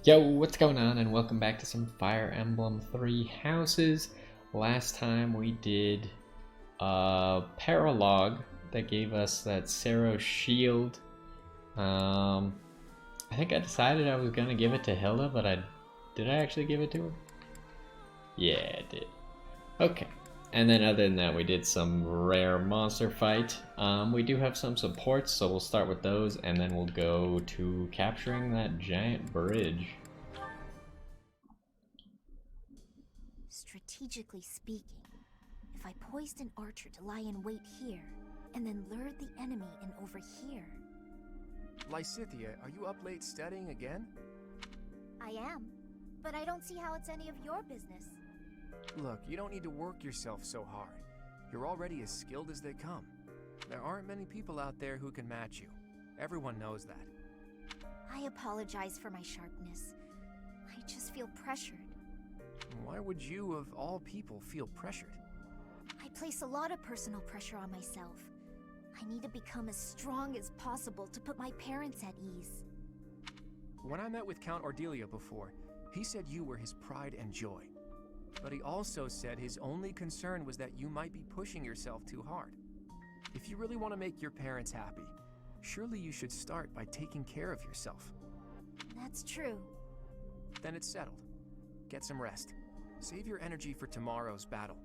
Yo, what's going on, and welcome back to some Fire Emblem 3 Houses. Last time we did a paralogue that gave us that Sero shield. I think I decided I was gonna give it to Hilda, but did I actually give it to her? Yeah, I did. Okay. And then other than that, we did some rare monster fight. We do have some supports, so we'll start with those, and then we'll go to capturing that giant bridge. Strategically speaking, if I poised an archer to lie in wait here, and then lured the enemy in over here... Lysithia, are you up late studying again? I am, but I don't see how it's any of your business. Look, you don't need to work yourself so hard. You're already as skilled as they come. There aren't many people out there who can match you. Everyone knows that. I apologize for my sharpness. I just feel pressured. Why would you, of all people, feel pressured? I place a lot of personal pressure on myself. I need to become as strong as possible to put my parents at ease. When I met with Count Ordelia before, he said you were his pride and joy. But he also said his only concern was that you might be pushing yourself too hard. If you really want to make your parents happy, surely you should start by taking care of yourself. That's true. Then it's settled. Get some rest. Save your energy for tomorrow's battle.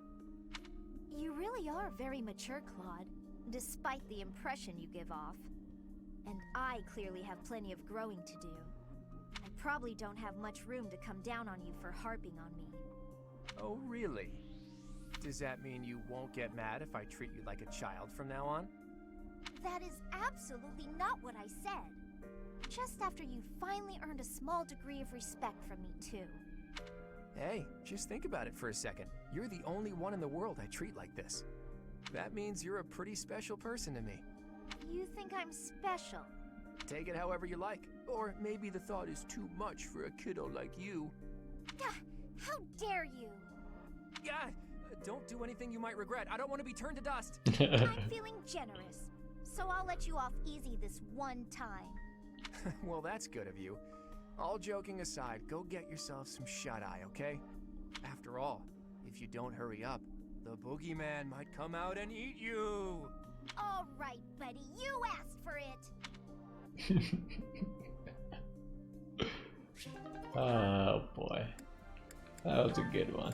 You really are very mature, Claude, despite the impression you give off. And I clearly have plenty of growing to do. I probably don't have much room to come down on you for harping on me. Oh, really? Does that mean you won't get mad if I treat you like a child from now on? That is absolutely not what I said. Just after you finally earned a small degree of respect from me, too. Hey, just think about it for a second. You're the only one in the world I treat like this. That means you're a pretty special person to me. You think I'm special? Take it however you like. Or maybe the thought is too much for a kiddo like you. How dare you? Yeah, don't do anything you might regret. I don't want to be turned to dust. I'm feeling generous, so I'll let you off easy this one time. Well, that's good of you. All joking aside, go get yourself some shut-eye, okay? After all, if you don't hurry up, the boogeyman might come out and eat you! All right, buddy, you asked for it! Oh boy. That was a good one.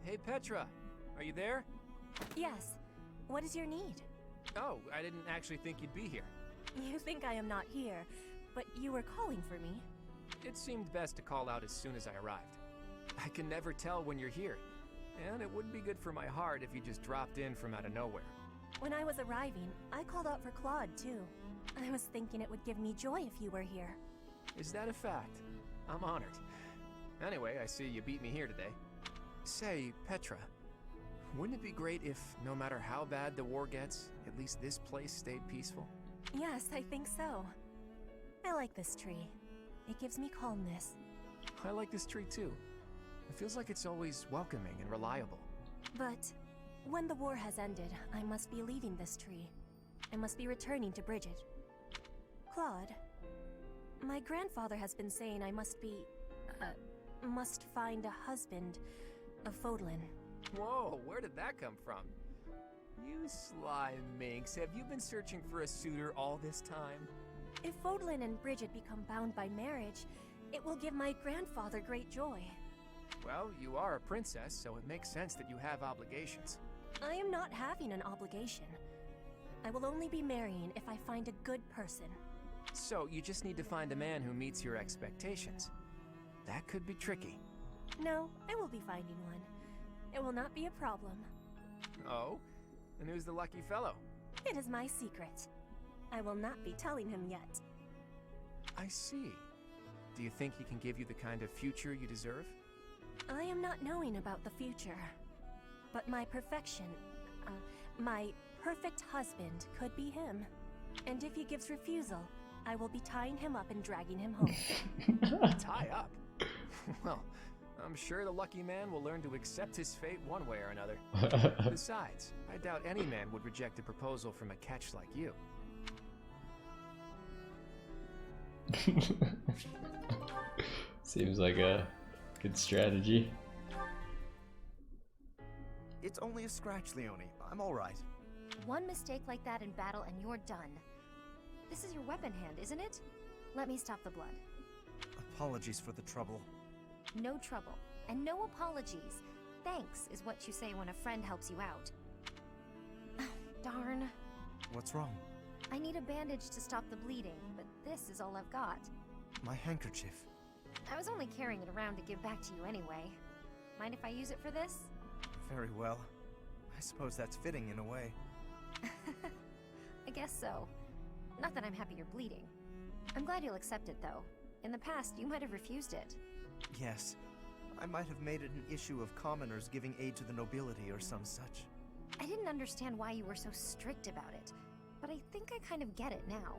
Hey, Petra, are you there? Yes. What is your need? Oh, I didn't actually think you'd be here. You think I am not here, but you were calling for me. It seemed best to call out as soon as I arrived. I can never tell when you're here, and it wouldn't be good for my heart if you just dropped in from out of nowhere. When I was arriving, I called out for Claude, too. I was thinking it would give me joy if you were here. Is that a fact? I'm honored. Anyway, I see you beat me here today. Say, Petra, wouldn't it be great if, no matter how bad the war gets, at least this place stayed peaceful? Yes, I think so. I like this tree. It gives me calmness. I like this tree too. It feels like it's always welcoming and reliable. But when the war has ended, I must be leaving this tree. I must be returning to Bridget. Claude, my grandfather has been saying I must find a husband of Fodlan. Whoa, where did that come from? You sly minx, have you been searching for a suitor all this time? If Fodlan and Bridget become bound by marriage, it will give my grandfather great joy. Well, you are a princess, so it makes sense that you have obligations. I am not having an obligation. I will only be marrying if I find a good person. So, you just need to find a man who meets your expectations. That could be tricky. No, I will be finding one. It will not be a problem. Oh? And who's the lucky fellow? It is my secret. I will not be telling him yet. I see. Do you think he can give you the kind of future you deserve? I am not knowing about the future. But my perfect husband could be him. And if he gives refusal, I will be tying him up and dragging him home. Tie up? Well, I'm sure the lucky man will learn to accept his fate one way or another. Besides, I doubt any man would reject a proposal from a catch like you. Seems like a good strategy. It's only a scratch, Leone. I'm alright. One mistake like that in battle and you're done. This is your weapon hand, isn't it? Let me stop the blood. Apologies for the trouble. No trouble, and no apologies. Thanks is what you say when a friend helps you out. Darn. What's wrong? I need a bandage to stop the bleeding, but this is all I've got. My handkerchief. I was only carrying it around to give back to you anyway. Mind if I use it for this? Very well. I suppose that's fitting in a way. I guess so. Not that I'm happy you're bleeding. I'm glad you'll accept it, though. In the past, you might have refused it. Yes. I might have made it an issue of commoners giving aid to the nobility or some such. I didn't understand why you were so strict about it, but I think I kind of get it now.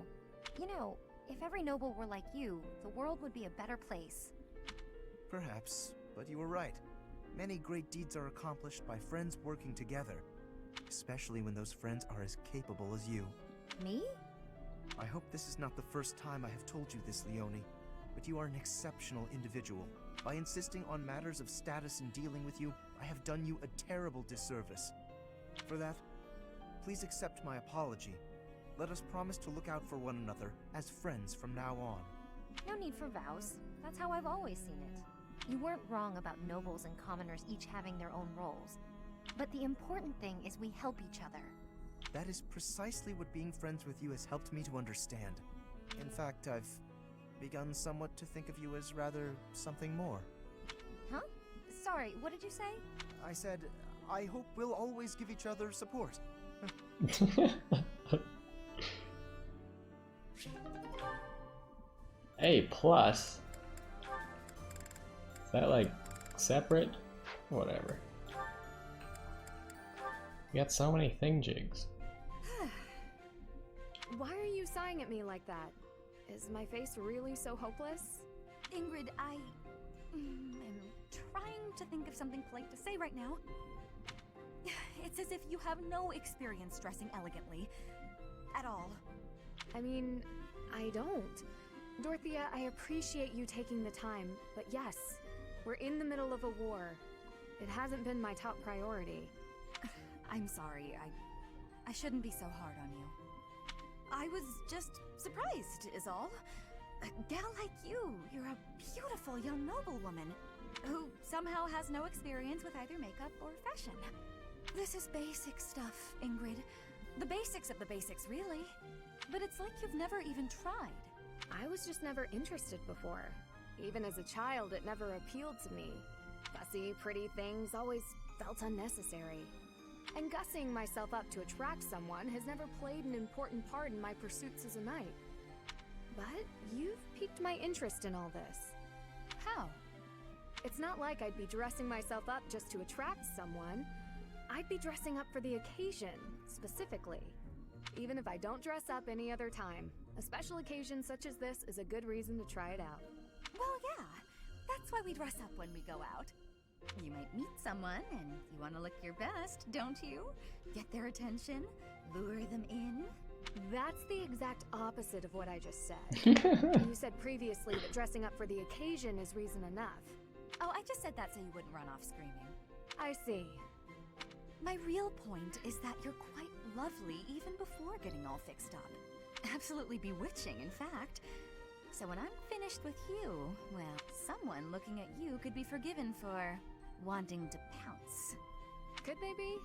You know, if every noble were like you, the world would be a better place. Perhaps, but you were right. Many great deeds are accomplished by friends working together, especially when those friends are as capable as you. Me? I hope this is not the first time I have told you this, Leone, but you are an exceptional individual. By insisting on matters of status in dealing with you, I have done you a terrible disservice. For that, please accept my apology. Let us promise to look out for one another as friends from now on. No need for vows. That's how I've always seen it. You weren't wrong about nobles and commoners each having their own roles. But the important thing is we help each other. That is precisely what being friends with you has helped me to understand. In fact, I've begun somewhat to think of you as rather something more. Huh? Sorry, what did you say? I said, I hope we'll always give each other support. A plus? Is that like separate? Whatever. You got so many thingjigs. Why are you sighing at me like that? Is my face really so hopeless? Ingrid, I am trying to think of something polite to say right now. It's as if you have no experience dressing elegantly. At all. I mean, I don't. Dorothea, I appreciate you taking the time, but yes, we're in the middle of a war. It hasn't been my top priority. I'm sorry, I shouldn't be so hard on you. I was just surprised, is all. A gal like you're a beautiful young noblewoman who somehow has no experience with either makeup or fashion. This is basic stuff, Ingrid. The basics of the basics, really. But it's like you've never even tried. I was just never interested before. Even as a child, it never appealed to me. Fussy, pretty things always felt unnecessary. And gussing myself up to attract someone has never played an important part in my pursuits as a knight. But you've piqued my interest in all this. How? It's not like I'd be dressing myself up just to attract someone. I'd be dressing up for the occasion, specifically. Even if I don't dress up any other time, a special occasion such as this is a good reason to try it out. Well, yeah. That's why we dress up when we go out. You might meet someone and you want to look your best, don't you? Get their attention, lure them in. That's the exact opposite of what I just said. You said previously that dressing up for the occasion is reason enough. Oh, I just said that so you wouldn't run off screaming. I see. My real point is that you're quite lovely even before getting all fixed up. Absolutely bewitching, in fact. So when I'm finished with you, well, someone looking at you could be forgiven for wanting to pounce. Could they be?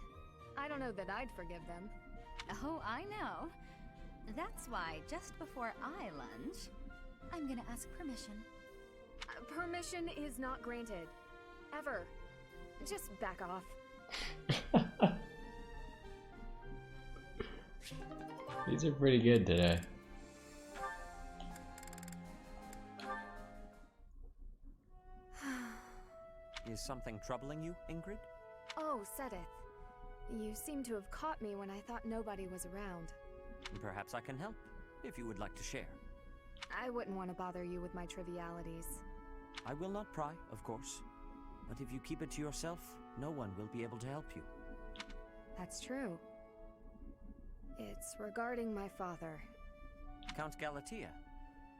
I don't know that I'd forgive them. Oh, I know. That's why just before I lunge, I'm gonna ask permission. Permission is not granted. Ever. Just back off. These are pretty good today. Is something troubling you, Ingrid? Oh, Sedith. You seem to have caught me when I thought nobody was around. Perhaps I can help, if you would like to share. I wouldn't want to bother you with my trivialities. I will not pry, of course. But if you keep it to yourself, no one will be able to help you. That's true. It's regarding my father. Count Galatea.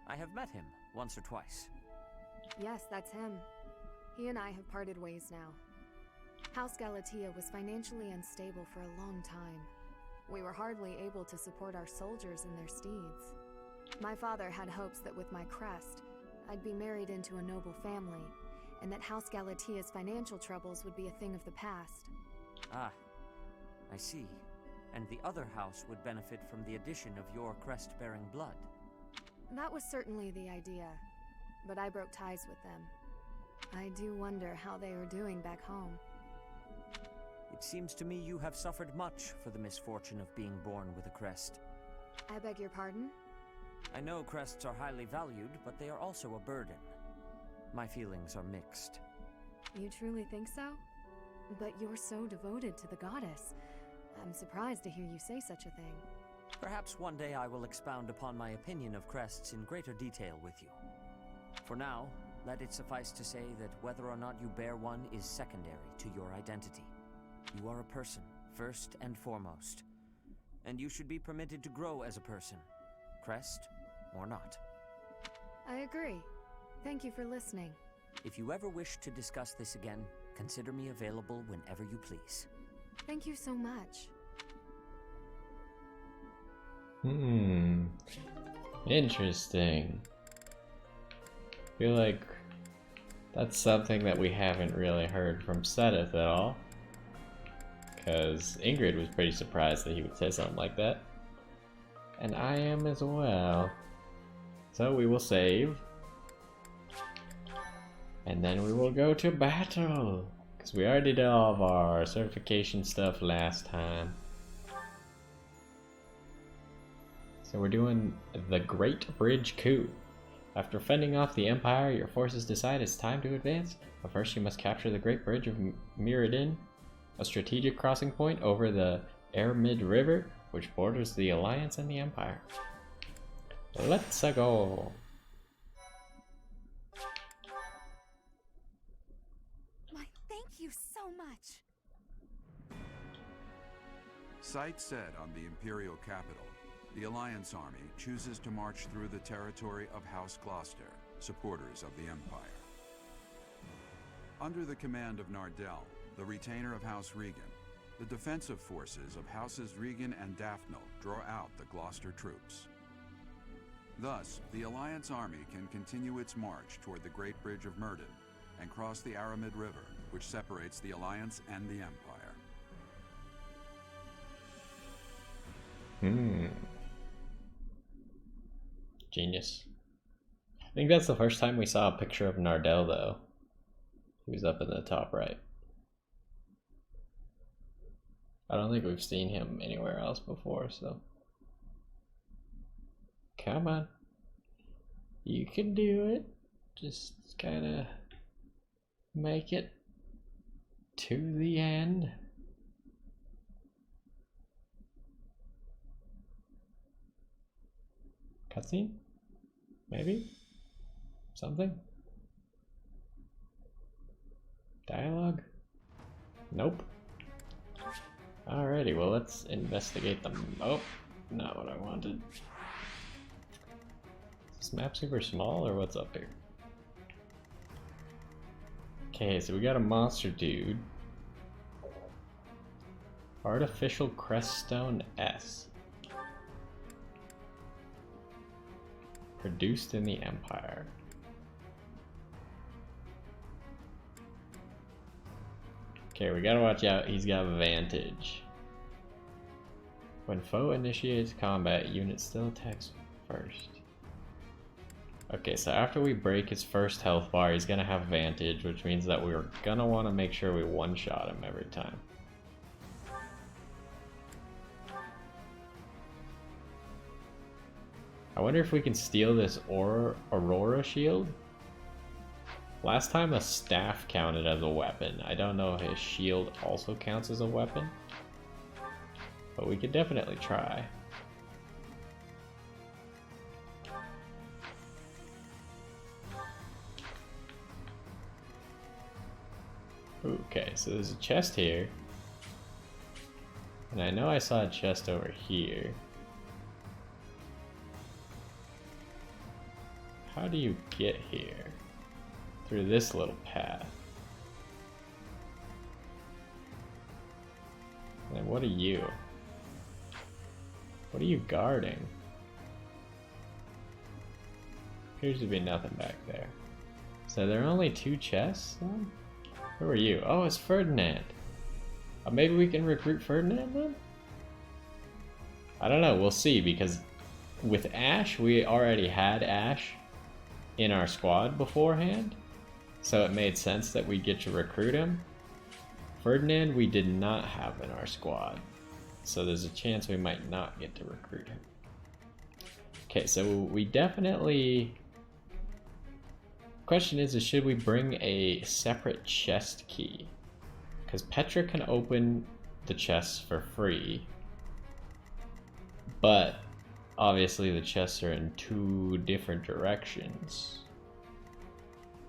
I have met him once or twice. Yes, that's him. He and I have parted ways now. House Galatea was financially unstable for a long time. We were hardly able to support our soldiers and their steeds. My father had hopes that with my crest, I'd be married into a noble family, and that House Galatea's financial troubles would be a thing of the past. Ah, I see. And the other house would benefit from the addition of your crest-bearing blood. That was certainly the idea, but I broke ties with them. I do wonder how they are doing back home. It seems to me you have suffered much for the misfortune of being born with a crest. I beg your pardon? I know crests are highly valued, but they are also a burden. My feelings are mixed. You truly think so? But you're so devoted to the goddess. I'm surprised to hear you say such a thing. Perhaps one day I will expound upon my opinion of crests in greater detail with you. For now, let it suffice to say that whether or not you bear one is secondary to your identity. You are a person, first and foremost. And you should be permitted to grow as a person, crest or not. I agree. Thank you for listening. If you ever wish to discuss this again, consider me available whenever you please. Thank you so much. Interesting. I feel like that's something that we haven't really heard from Sedith at all. Because Ingrid was pretty surprised that he would say something like that. And I am as well. So we will save. And then we will go to battle. Because we already did all of our certification stuff last time. So we're doing the Great Bridge Coup. After fending off the Empire, your forces decide it's time to advance. But first you must capture the Great Bridge of Mirrodin, a strategic crossing point over the Ermid River, which borders the Alliance and the Empire. Let's go! Why, thank you so much. Sight set on the Imperial capital, the Alliance army chooses to march through the territory of House Gloucester, supporters of the Empire. Under the command of Nardell, the retainer of House Regan, the defensive forces of Houses Regan and Daphne draw out the Gloucester troops. Thus, the Alliance army can continue its march toward the Great Bridge of Mirrodin and cross the Aramid River, which separates the Alliance and the Empire. Genius. I think that's the first time we saw a picture of Nardell, though. He was up in the top right. I don't think we've seen him anywhere else before, so. Come on. You can do it. Just kinda make it to the end. Cutscene? Maybe? Something? Dialogue? Nope. Alrighty, well let's investigate them. Oh, not what I wanted. Is this map super small or what's up here? Okay, so we got a monster dude. Artificial Creststone S. Produced in the Empire. Okay, we gotta watch out, he's got Vantage. When foe initiates combat, unit still attacks first. Okay, so after we break his first health bar, he's gonna have Vantage, which means that we're gonna want to make sure we one-shot him every time. I wonder if we can steal this Aurora shield? Last time a staff counted as a weapon. I don't know if his shield also counts as a weapon, but we could definitely try. Okay, so there's a chest here, and I know I saw a chest over here. how do you get here? Through this little path. And what are you? What are you guarding? Appears to be nothing back there. So there are only 2 chests then? Who are you? Oh, it's Ferdinand. Maybe we can recruit Ferdinand then? I don't know, we'll see, because with Ash, we already had Ash in our squad beforehand, so it made sense that we get to recruit him. Ferdinand we did not have in our squad, so there's a chance we might not get to recruit him. Okay, so we definitely... Question is should we bring a separate chest key? Because Petra can open the chests for free, but obviously the chests are in 2 different directions,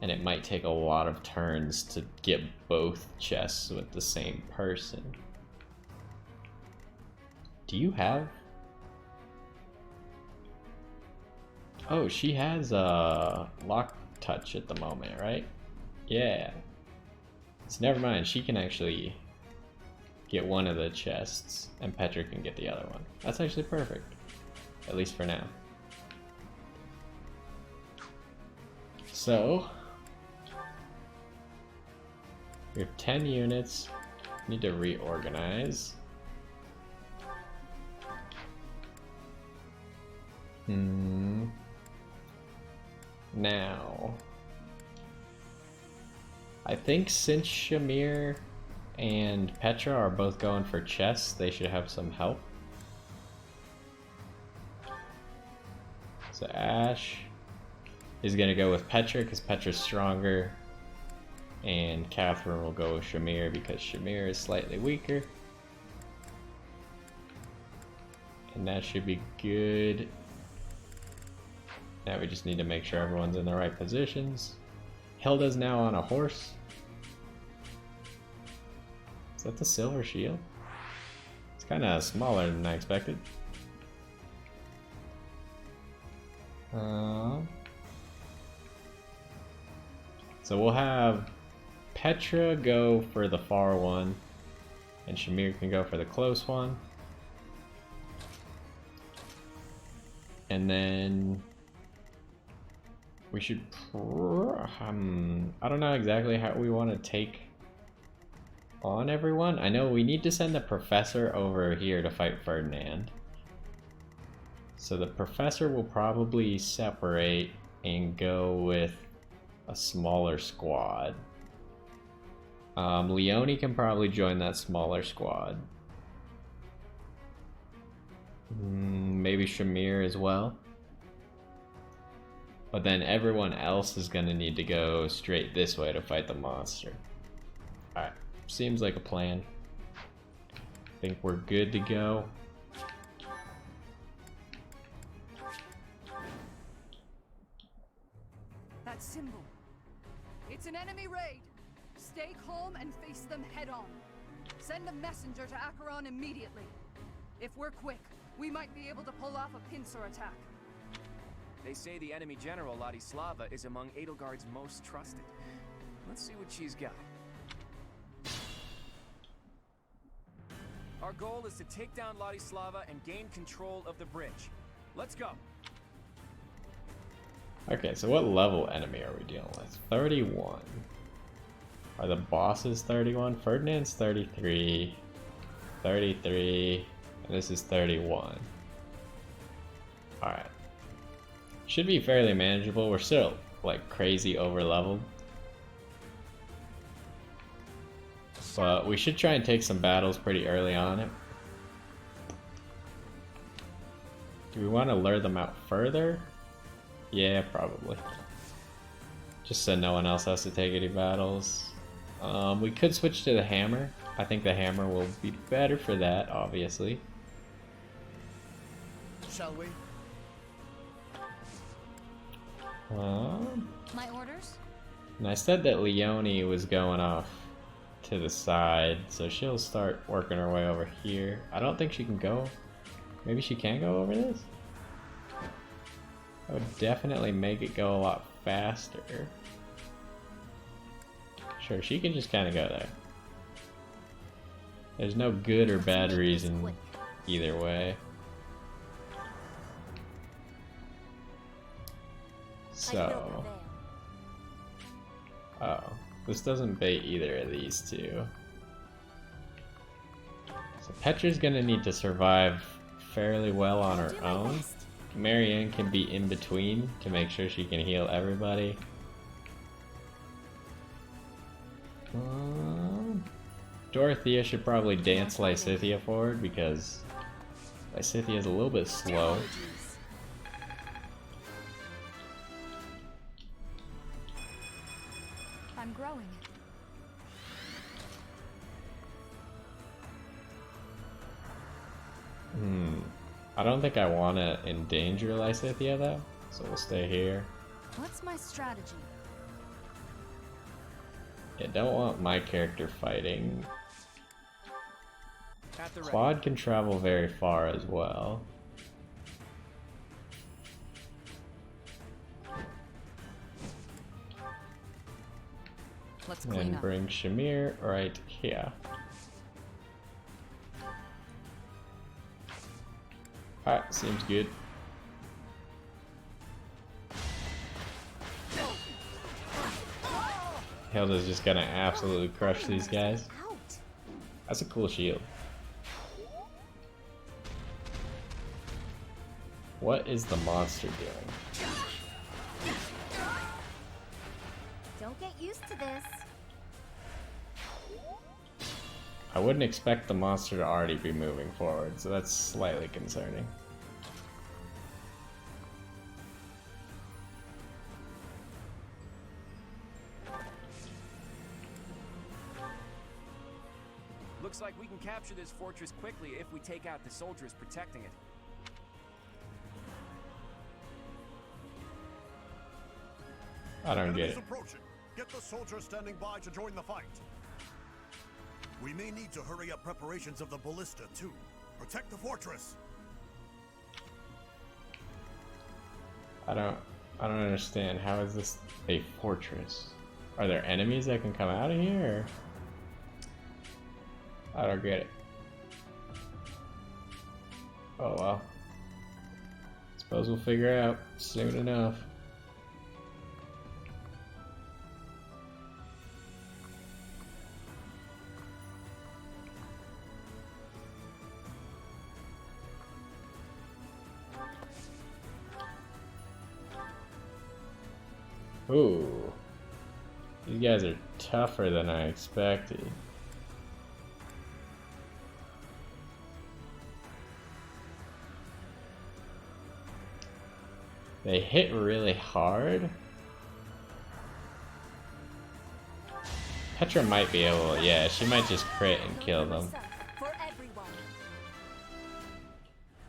and it might take a lot of turns to get both chests with the same person. Do you have... Oh, she has a lock touch at the moment, right? Yeah. So never mind, she can actually get one of the chests, and Petra can get the other one. That's actually perfect. At least for now. So, we have 10 units. Need to reorganize. Now, I think since Shamir and Petra are both going for chests, they should have some help. So Ash is gonna go with Petra because Petra's stronger, and Catherine will go with Shamir because Shamir is slightly weaker. And that should be good. Now we just need to make sure everyone's in the right positions. Hilda's now on a horse. Is that the silver shield? It's kind of smaller than I expected. So we'll have Petra go for the far one, and Shamir can go for the close one. And then we should, I don't know exactly how we want to take on everyone. I know we need to send the professor over here to fight Ferdinand. So the professor will probably separate and go with a smaller squad. Leone can probably join that smaller squad. Maybe Shamir as well. But then everyone else is gonna need to go straight this way to fight the monster. Alright, seems like a plan. I think we're good to go. That symbol. It's an enemy raid. Stay calm and face them head on. Send a messenger to Acheron immediately. If we're quick, we might be able to pull off a pincer attack. They say the enemy general, Ladislava, is among Edelgard's most trusted. Let's see what she's got. Our goal is to take down Ladislava and gain control of the bridge. Let's go. Okay, so what level enemy are we dealing with? 31. Are the bosses 31? Ferdinand's 33. 33. And this is 31. Alright. Should be fairly manageable. We're still like crazy over leveled. But we should try and take some battles pretty early on. Do we want to lure them out further? Yeah, probably. Just so no one else has to take any battles. We could switch to the hammer. I think the hammer will be better for that, obviously. Shall we? My orders? And I said that Leone was going off to the side, so she'll start working her way over here. I don't think she can go. Maybe she can go over this? That would definitely make it go a lot faster. Sure, she can just kind of go there. There's no good or bad reason either way. So, oh, this doesn't bait either of these two. So Petra's gonna need to survive fairly well on her own. Marianne can be in between to make sure she can heal everybody. Dorothea should probably dance Lysithea forward because Lysithea is a little bit slow. I'm growing. I don't think I want to endanger Lysithea though, so we'll stay here. What's my strategy? Yeah, don't want my character fighting. Claude can travel very far as well. Let's clean And up. bring Shamir right here. Alright, seems good. Hilda's just gonna absolutely crush these guys. That's a cool shield. What is the monster doing? Don't get used to this. I wouldn't expect the monster to already be moving forward, so that's slightly concerning. Looks like we can capture this fortress quickly if we take out the soldiers protecting it. I don't get it. Approaching. Get the soldiers standing by to join the fight. We may need to hurry up preparations of the ballista too. Protect the fortress. I don't understand. How is this a fortress? Are there enemies that can come out of here? Or... I don't get it. Oh well. Suppose we'll figure out soon enough. Ooh. These guys are tougher than I expected. They hit really hard. Petra might be able, yeah, she might just crit and kill them.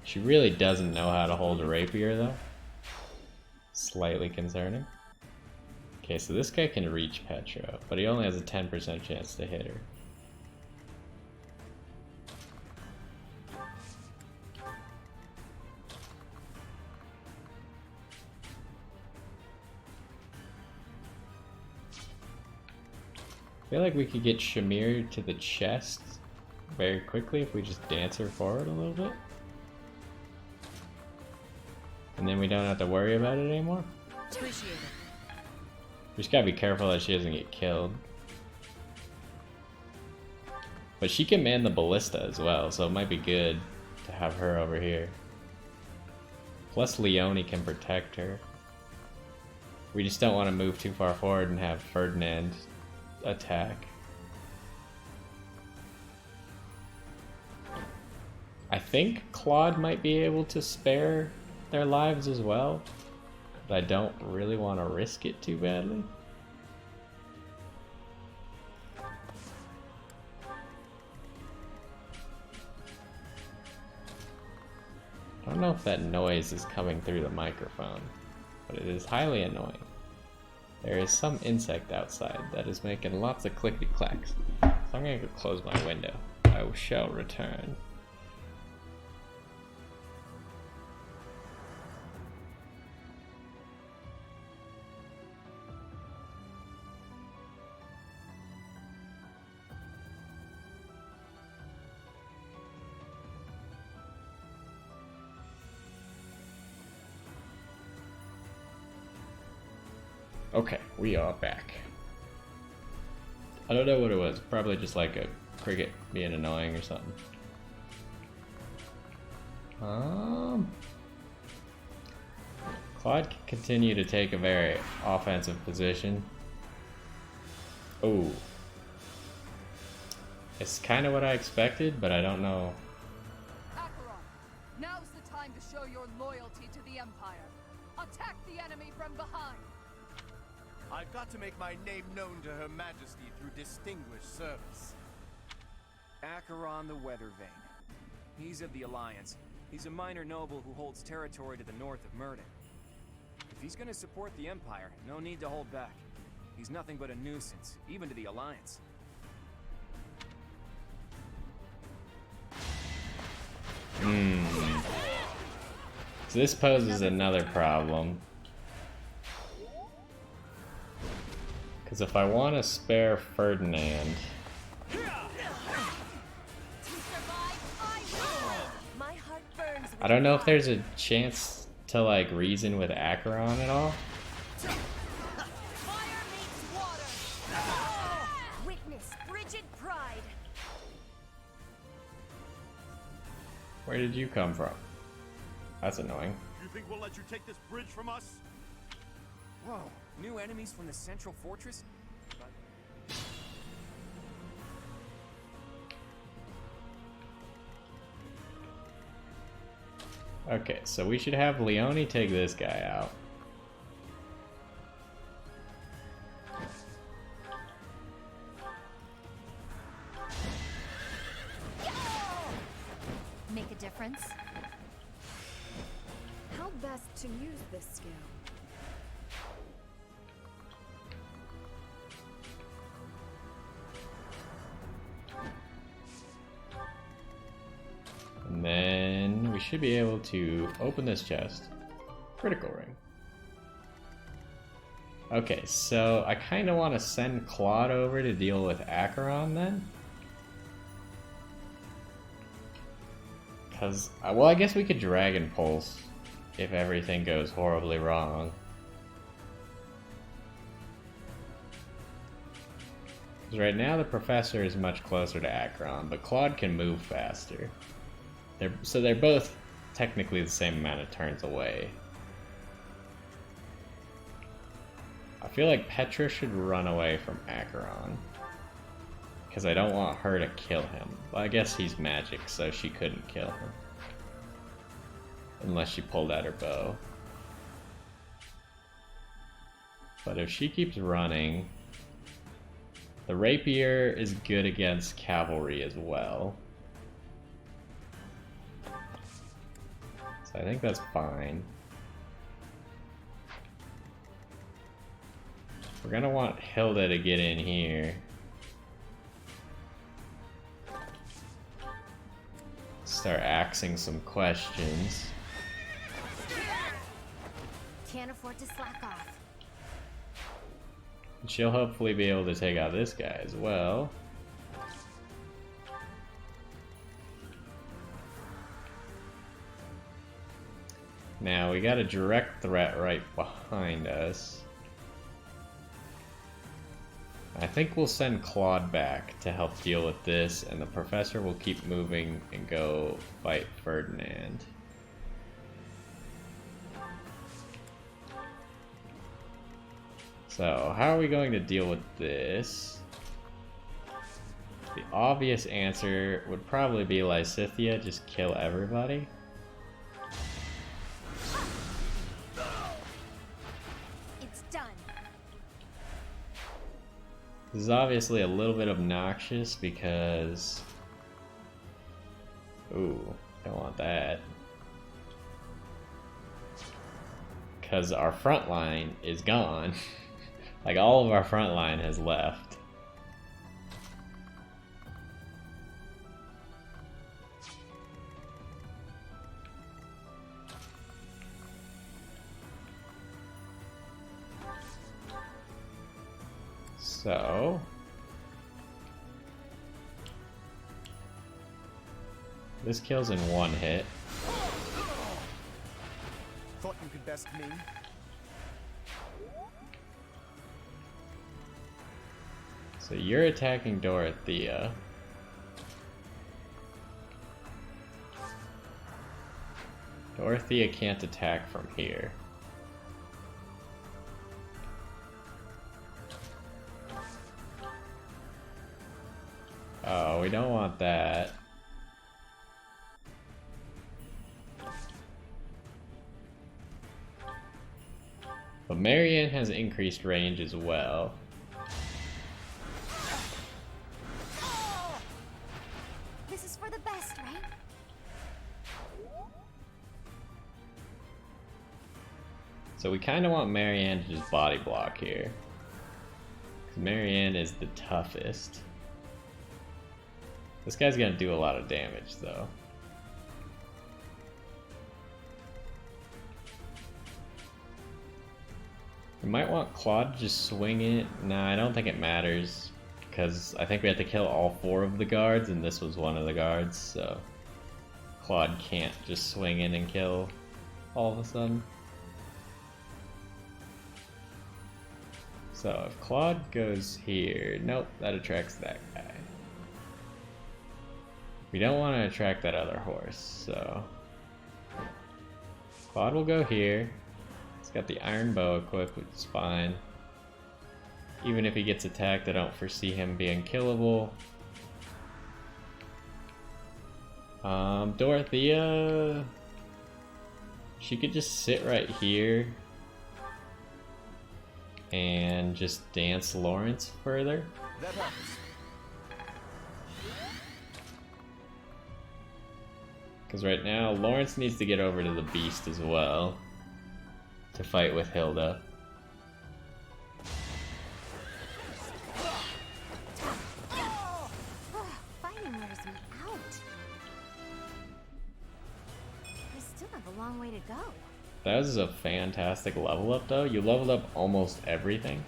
She really doesn't know how to hold a rapier though. Slightly concerning. Okay, so this guy can reach Petra, but he only has a 10% chance to hit her. I feel like we could get Shamir to the chest very quickly if we just dance her forward a little bit. And then we don't have to worry about it anymore. Appreciate it. We just gotta be careful that she doesn't get killed. But she can man the ballista as well, so it might be good to have her over here. Plus Leone can protect her. We just don't want to move too far forward and have Ferdinand attack. I think Claude might be able to spare their lives as well, but I don't really want to risk it too badly. I don't know if that noise is coming through the microphone, but it is highly annoying. There is some insect outside that is making lots of clickety clacks. So I'm gonna go close my window. I shall return. Okay, we are back. I don't know what it was. Probably just like a cricket being annoying or something. Claude can continue to take a very offensive position. Oh. It's kind of what I expected, but I don't know. Acheron, now's the time to show your loyalty to the Empire. Attack the enemy from behind. I've got to make my name known to Her Majesty through distinguished service. Acheron the Weathervane. He's of the Alliance. He's a minor noble who holds territory to the north of Murden. If he's gonna support the Empire, no need to hold back. He's nothing but a nuisance, even to the Alliance. So this poses another problem. Because if I want to spare Ferdinand... I don't know if there's a chance to like reason with Acheron at all. Witness frigid pride. Where did you come from? That's annoying. You think we'll let you take this bridge from us? Whoa, new enemies from the central fortress? Okay, so we should have Leone take this guy out. Make a difference? How best to use this skill? And then we should be able to open this chest. Critical ring. Okay, so I kind of want to send Claude over to deal with Acheron then. Because, well, I guess we could Dragon Pulse if everything goes horribly wrong. Because right now the Professor is much closer to Acheron, but Claude can move faster. So they're both technically the same amount of turns away. I feel like Petra should run away from Acheron. Because I don't want her to kill him. Well, I guess he's magic, so she couldn't kill him. Unless she pulled out her bow. But if she keeps running... The rapier is good against cavalry as well. So I think that's fine. We're gonna want Hilda to get in here. Start asking some questions. Can't afford to slack off. She'll hopefully be able to take out this guy as well. Now we got a direct threat right behind us. I think we'll send Claude back to help deal with this, and the Professor will keep moving and go fight Ferdinand. So, how are we going to deal with this? The obvious answer would probably be Lysithea, just kill everybody. It's done. This is obviously a little bit obnoxious because... Ooh, don't want that. Because our front line is gone. Like, all of our front line has left. So... This kills in one hit. Thought you could best me? So you're attacking Dorothea. Dorothea can't attack from here. Oh, we don't want that. But Marianne has increased range as well. This is for the best, right? So we kind of want Marianne to just body block here. 'Cause Marianne is the toughest. This guy's gonna do a lot of damage though. We might want Claude to just swing it. Nah, I don't think it matters. Because I think we have to kill all 4 of the guards, and this was one of the guards, so Claude can't just swing in and kill all of a sudden. So if Claude goes here, nope, that attracts that guy. We don't want to attract that other horse, so Claude will go here. He's got the iron bow equipped, which is fine. Even if he gets attacked, I don't foresee him being killable. Dorothea, she could just sit right here and just dance Lawrence further. That helps. Because right now, Lawrence needs to get over to the beast as well to fight with Hilda. Fighting wears me out. I still have a long way to go. That was a fantastic level up though. You leveled up almost everything.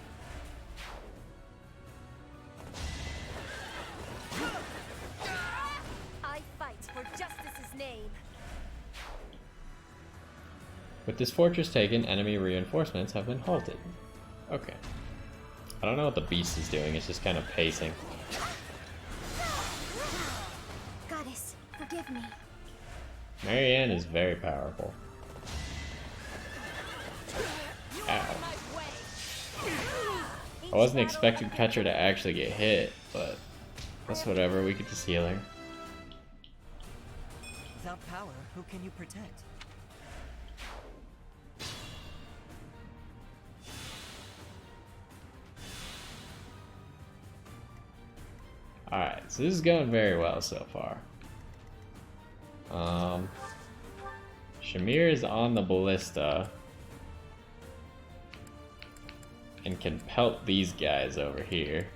I fight for justice's name. With this fortress taken, enemy reinforcements have been halted. Okay. I don't know what the beast is doing, it's just kind of pacing. Goddess, forgive me. Marianne is very powerful. Ow. I wasn't expecting Petra to actually get hit, but that's whatever, we could just heal her. Without power, who can you protect? Alright, so this is going very well so far. Shamir is on the ballista and can pelt these guys over here.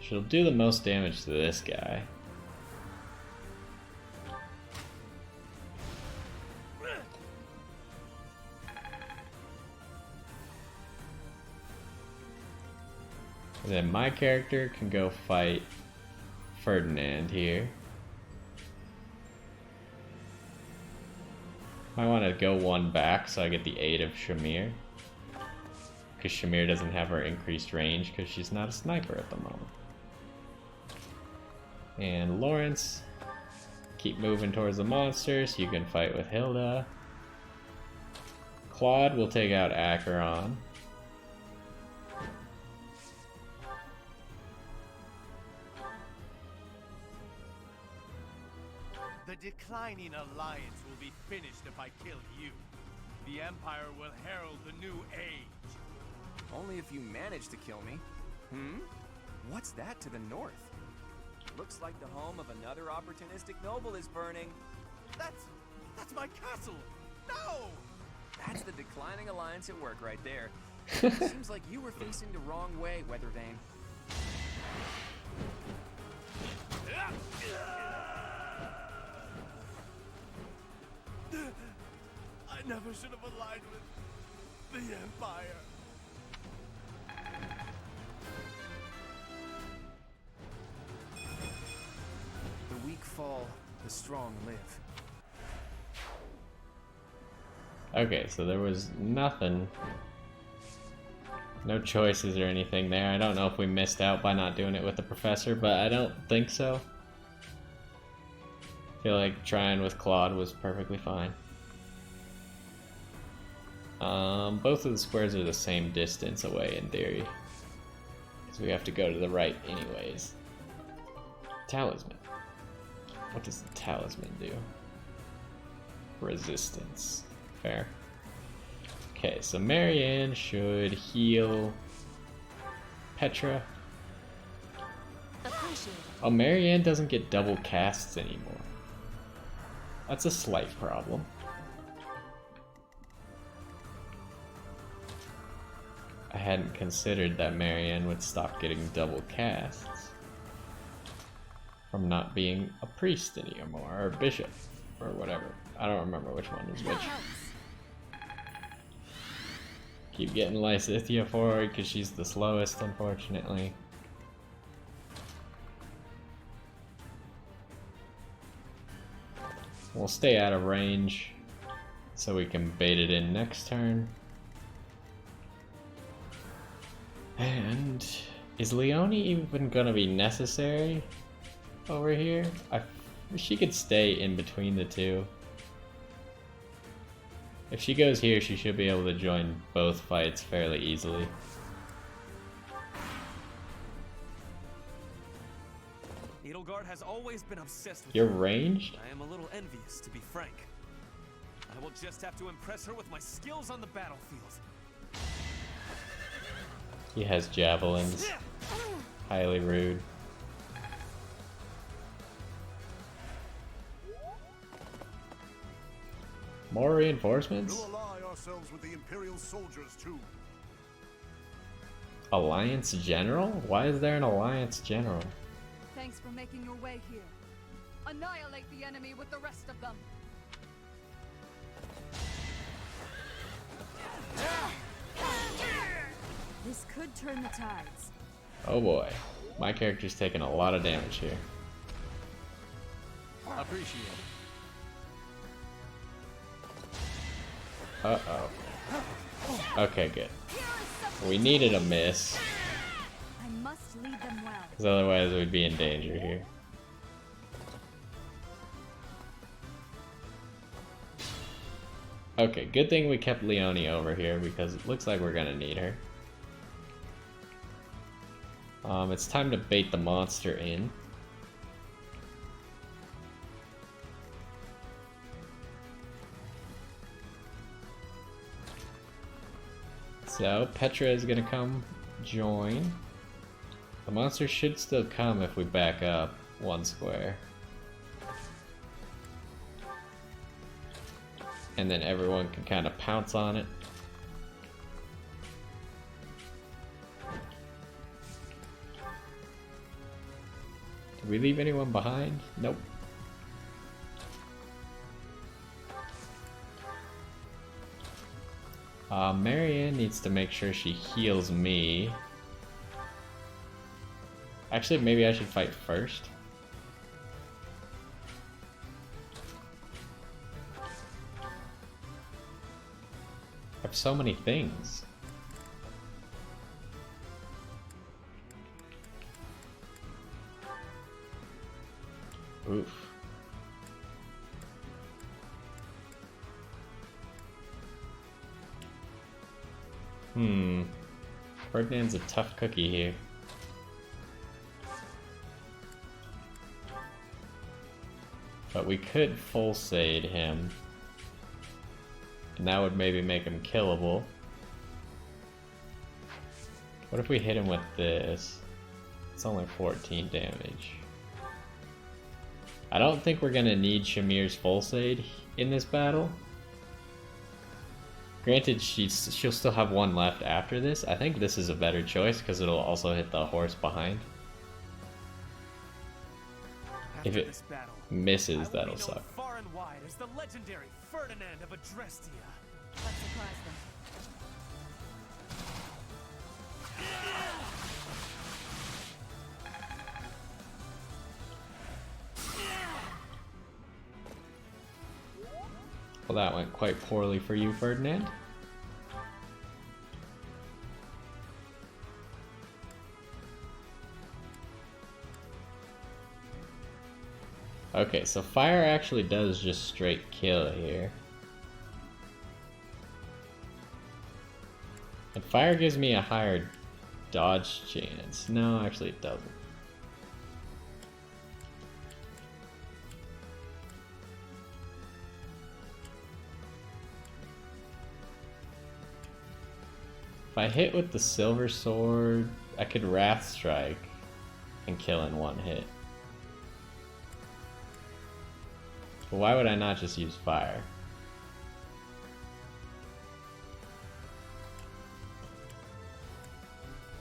She'll do the most damage to this guy. And then my character can go fight Ferdinand here. I want to go one back so I get the aid of Shamir. Because Shamir doesn't have her increased range because she's not a sniper at the moment. And Lawrence, keep moving towards the monster so you can fight with Hilda. Claude will take out Acheron. The declining alliance will be finished if I kill you. The Empire will herald the new age. Only if you manage to kill me. What's that to the north? Looks like the home of another opportunistic noble is burning. That's my castle! No! That's the declining alliance at work right there. Seems like you were facing the wrong way, Weathervane. I never should have aligned with the Empire. The weak fall, the strong live. Okay, so there was nothing No choices or anything there. I don't know if we missed out by not doing it with the professor, but I don't think so. I feel like trying with Claude was perfectly fine. Both of the squares are the same distance away in theory. So we have to go to the right anyways. Talisman. What does the talisman do? Resistance. Fair. Okay, so Marianne should heal Petra. Oh, Marianne doesn't get double casts anymore. That's a slight problem. I hadn't considered that Marianne would stop getting double casts from not being a priest anymore, or bishop, or whatever. I don't remember which one is which. Keep getting Lysithea forward because she's the slowest, unfortunately. We'll stay out of range so we can bait it in next turn. And is Leone even gonna be necessary over here? She could stay in between the two. If she goes here, she should be able to join both fights fairly easily. Edelgard has always been obsessed with You're you. ranged? I am a little envious, to be frank. I will just have to impress her with my skills on the battlefield. He has javelins. Highly rude. More reinforcements? We'll ally ourselves with the Imperial soldiers too. Alliance General? Why is there an Alliance General? Thanks for making your way here. Annihilate the enemy with the rest of them. This could turn the tides. Oh boy. My character's taking a lot of damage here. Appreciate it. Uh-oh. Okay, good. We needed a miss, I must lead them well. because otherwise we'd be in danger here. Okay, good thing we kept Leone over here, because it looks like we're gonna need her. It's time to bait the monster in. So, Petra is gonna come join. The monster should still come if we back up one square. And then everyone can kind of pounce on it. Did we leave anyone behind? Nope. Marianne needs to make sure she heals me. Actually, maybe I should fight first. I have so many things. Oof. Ferdinand's a tough cookie here. But we could full sade him. And that would maybe make him killable. What if we hit him with this? It's only 14 damage. I don't think we're gonna need Shamir's full sade in this battle. Granted, she'll still have one left after this. I think this is a better choice because it'll also hit the horse behind. If it misses, that'll suck. Far and wide as the legendary Ferdinand of Adrestia. Let's surprise them. Well, that went quite poorly for you, Ferdinand. Okay, so fire actually does just straight kill here. And fire gives me a higher dodge chance. No, actually it doesn't. If I hit with the silver sword, I could Wrath Strike and kill in one hit. But why would I not just use fire?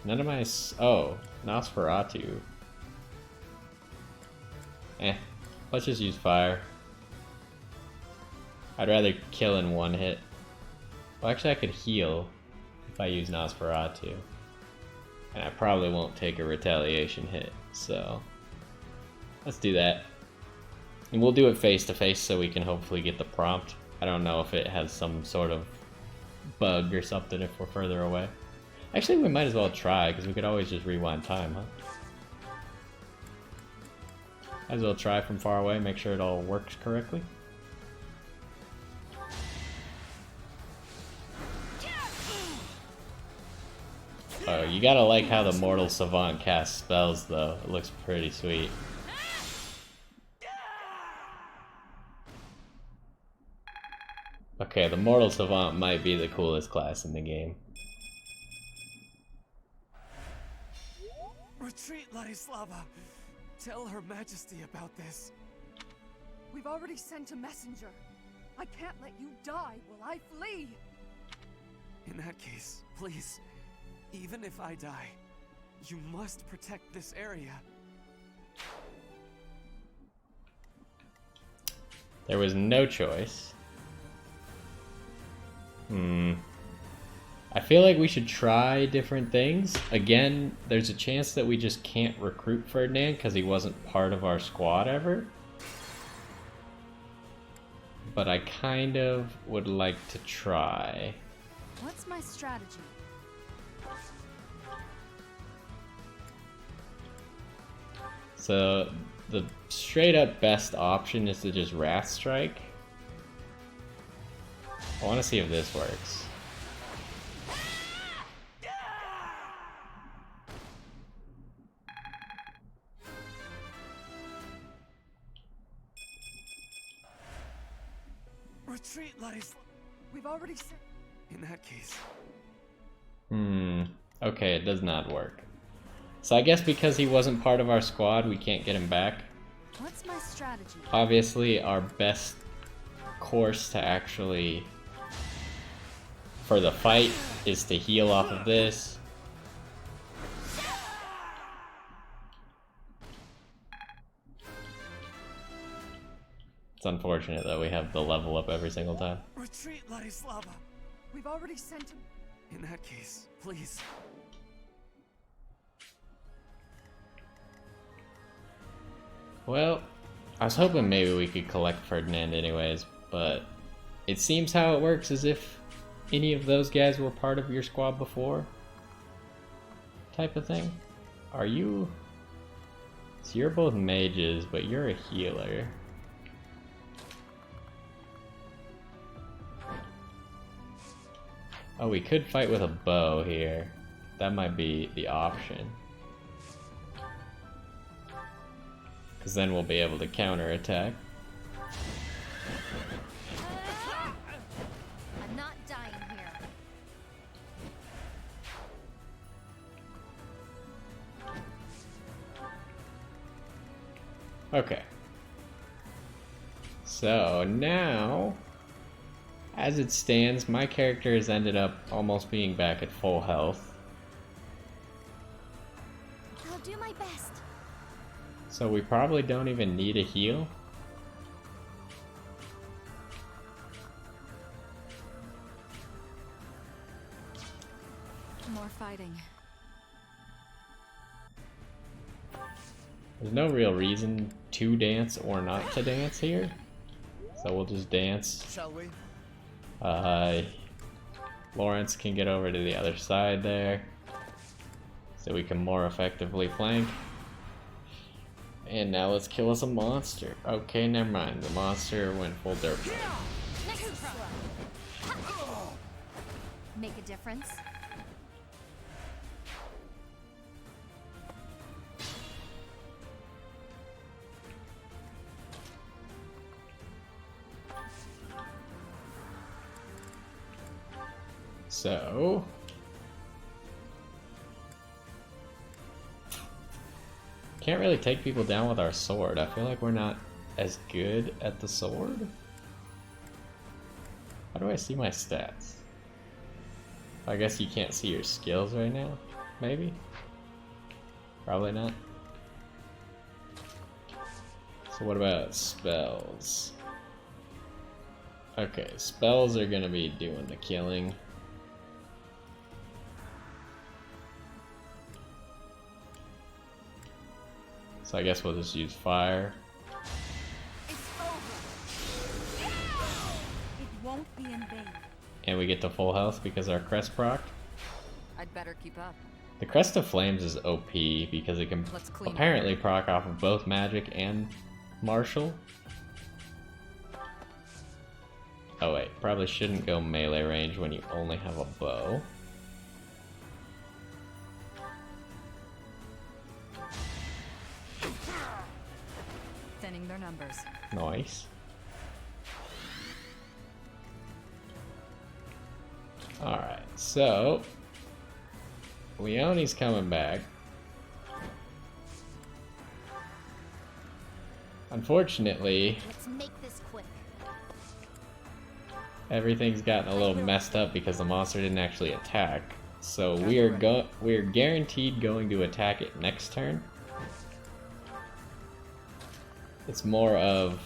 None of my... Oh, Nosferatu. Let's just use fire. I'd rather kill in one hit. Well, actually I could heal if I use Nosferatu. And I probably won't take a retaliation hit, so... let's do that. And we'll do it face to face so we can hopefully get the prompt. I don't know if it has some sort of bug or something if we're further away. Actually, we might as well try, because we could always just rewind time, huh? Might as well try from far away, make sure it all works correctly. Oh, you gotta like how the Mortal Savant casts spells, though. It looks pretty sweet. Okay, the Mortal Savant might be the coolest class in the game. Retreat, Ladislava. Tell Her Majesty about this. We've already sent a messenger. I can't let you die while I flee. In that case, please, even if I die, you must protect this area. There was no choice. I feel like we should try different things. Again, there's a chance that we just can't recruit Ferdinand because he wasn't part of our squad ever. But I kind of would like to try. What's my strategy? So the straight up best option is to just Wrath Strike. I want to see if this works. Retreat, Ladislava. We've already sent... In that case... Okay, it does not work. So I guess because he wasn't part of our squad, we can't get him back. What's my strategy? Obviously, our best course to actually... for the fight is to heal off of this. It's unfortunate that we have the level up every single time. Retreat, Ladislava. We've already sent him. In that case, please. Well, I was hoping maybe we could collect Ferdinand anyways, but it seems how it works is if any of those guys were part of your squad before, type of thing. Are you... So you're both mages, but you're a healer. Oh, we could fight with a bow here. That might be the option. Because then we'll be able to counterattack. I'm not dying here. Okay. So now, as it stands, my character has ended up almost being back at full health. I'll do my best. So we probably don't even need a heal. More fighting. There's no real reason to dance or not to dance here. So we'll just dance. Shall we? Lawrence can get over to the other side there, so we can more effectively flank. And now let's kill us a monster. Okay, never mind. The monster went full dirt mode. Make a difference? So can't really take people down with our sword. I feel like we're not as good at the sword. How do I see my stats? I guess you can't see your skills right now, maybe? Probably not. So what about spells? Okay, spells are gonna be doing the killing. So I guess we'll just use fire. It's over. It won't be in vain. And we get to full health because our crest proc. I'd better keep up. The Crest of Flames is OP because it can apparently proc off of both magic and martial. Oh wait, probably shouldn't go melee range when you only have a bow. Thinning their numbers. Nice. Alright, so Leonie's coming back. Unfortunately, Let's make this quick. everything's gotten a little messed up because the monster didn't actually attack. So we are guaranteed going to attack it next turn. It's more of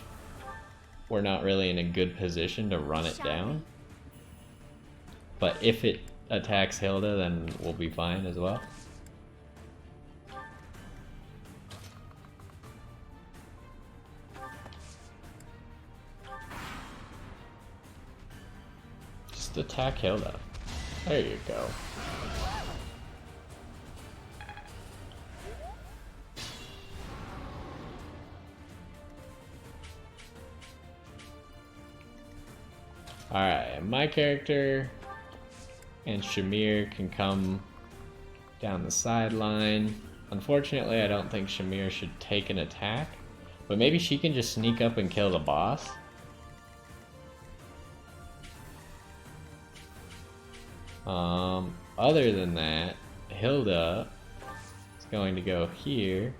we're not really in a good position to run it down. But if it attacks Hilda, then we'll be fine as well. Just attack Hilda. There you go. Alright, my character and Shamir can come down the sideline. Unfortunately, I don't think Shamir should take an attack, but maybe she can just sneak up and kill the boss. Other than that, Hilda is going to go here.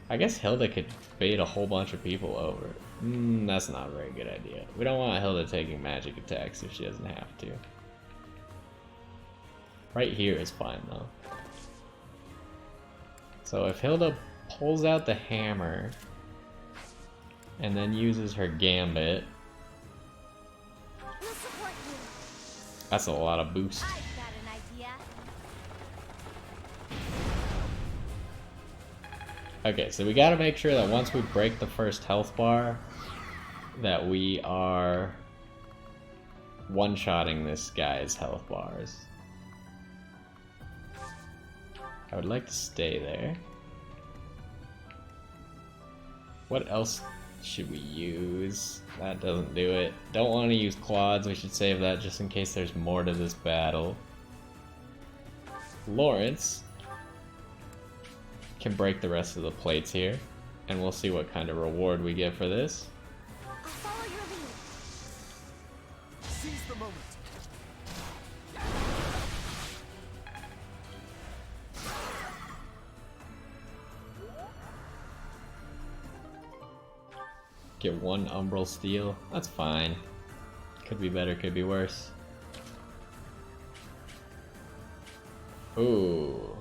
I guess Hilda could bait a whole bunch of people over. That's not a very good idea. We don't want Hilda taking magic attacks if she doesn't have to. Right here is fine though. So if Hilda pulls out the hammer and then uses her gambit, We'll support you. that's a lot of boost. I've got an idea. Okay, so we gotta make sure that once we break the first health bar, that we are one-shotting this guy's health bars. I would like to stay there. What else should we use? That doesn't do it. Don't want to use quads, we should save that just in case there's more to this battle. Lawrence can break the rest of the plates here, and we'll see what kind of reward we get for this. I'll follow your lead. Seize the moment. Get one Umbral Steel. That's fine. Could be better, could be worse. Ooh.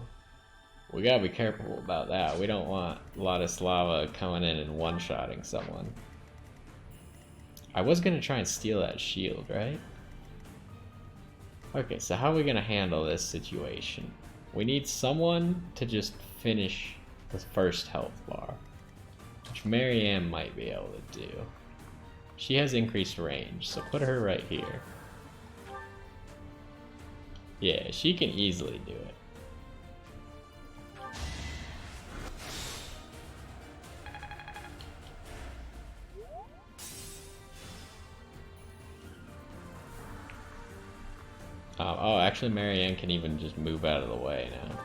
We gotta be careful about that. We don't want Ladislava coming in and one-shotting someone. I was gonna try and steal that shield, right? Okay, so how are we gonna handle this situation? We need someone to just finish the first health bar, which Marianne might be able to do. She has increased range, so put her right here. Yeah, she can easily do it. Oh, actually Marianne can even just move out of the way now.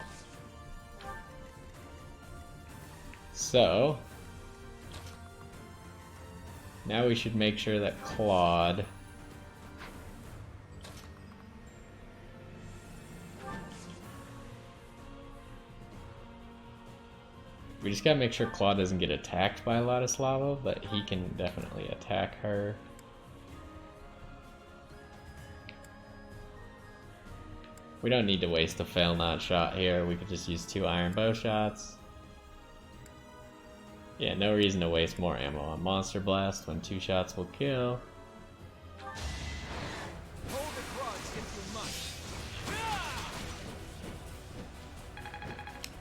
So, now we should make sure that Claude we just gotta make sure Claude doesn't get attacked by Ladislava, but he can definitely attack her. We don't need to waste a fail not shot here, we could just use 2 iron bow shots. Yeah, no reason to waste more ammo on Monster Blast when 2 shots will kill.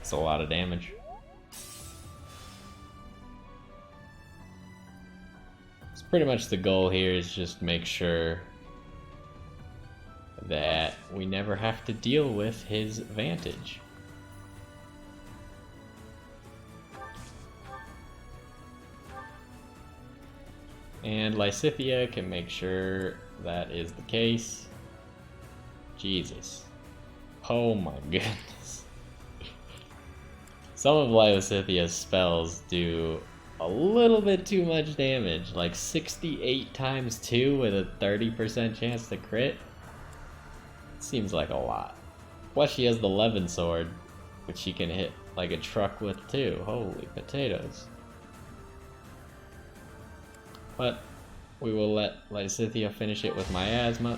It's a lot of damage. So pretty much the goal here is just make sure that we never have to deal with his Vantage. And Lysithea can make sure that is the case. Jesus. Oh my goodness. Some of Lysithia's spells do a little bit too much damage. Like 68 times 2 with a 30% chance to crit. Seems like a lot. Plus she has the Levin sword, which she can hit like a truck with too. Holy potatoes. But we will let Lysithea finish it with Miasma.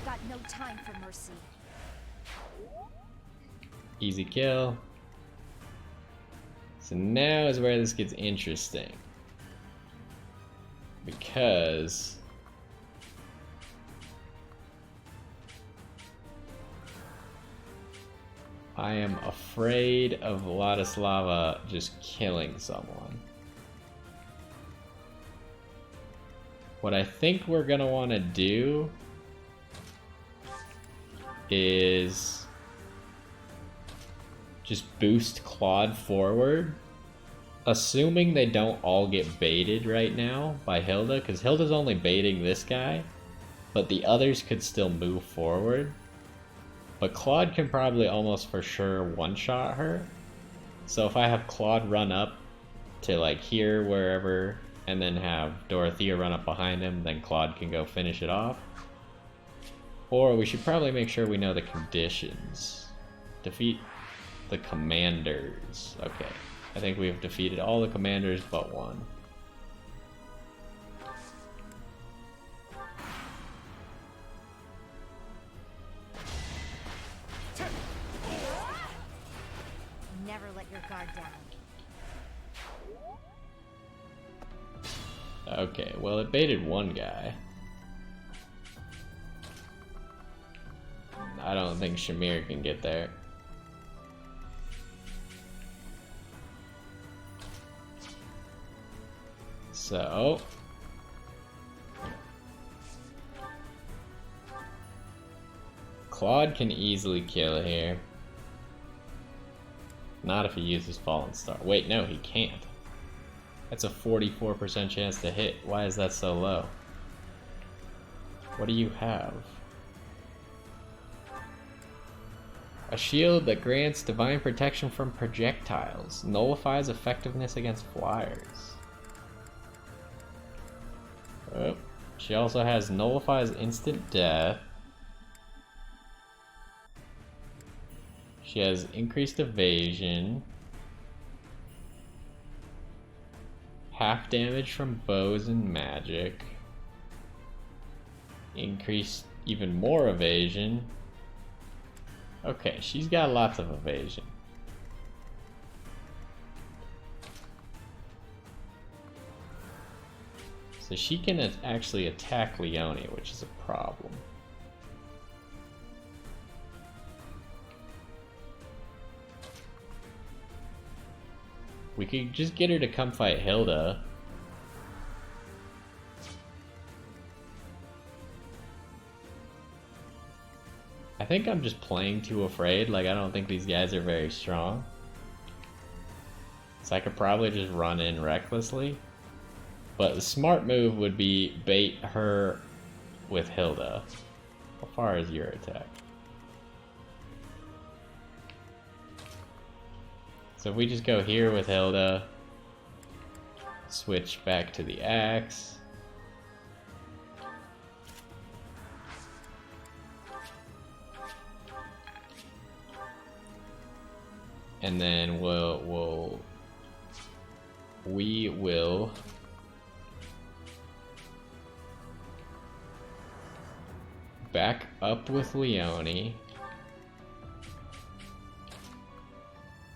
Got no time for mercy. Easy kill. So now is where this gets interesting. Because I am afraid of Ladislava just killing someone. What I think we're gonna want to do is just boost Claude forward, assuming they don't all get baited right now by Hilda, because Hilda's only baiting this guy, but the others could still move forward. But Claude can probably almost for sure one-shot her. So if I have Claude run up to like here, wherever, and then have Dorothea run up behind him, then Claude can go finish it off. Or we should probably make sure we know the conditions. Defeat the commanders. Okay. I think we have defeated all the commanders but one. Never let your guard down. Okay, well it baited one guy. I don't think Shamir can get there. So Claude can easily kill here. Not if he uses Fallen Star. Wait, no, he can't. That's a 44% chance to hit. Why is that so low? What do you have? A shield that grants divine protection from projectiles. Nullifies effectiveness against flyers. Oh, she also has nullifies instant death. She has increased evasion. Half damage from bows and magic. Increased even more evasion. Okay, she's got lots of evasion. So she can actually attack Leonie, which is a problem. We could just get her to come fight Hilda. I think I'm just playing too afraid. Like, I don't think these guys are very strong. So I could probably just run in recklessly. But the smart move would be bait her with Hilda. How far is your attack? So if we just go here with Hilda, switch back to the axe. And then we will back up with Leone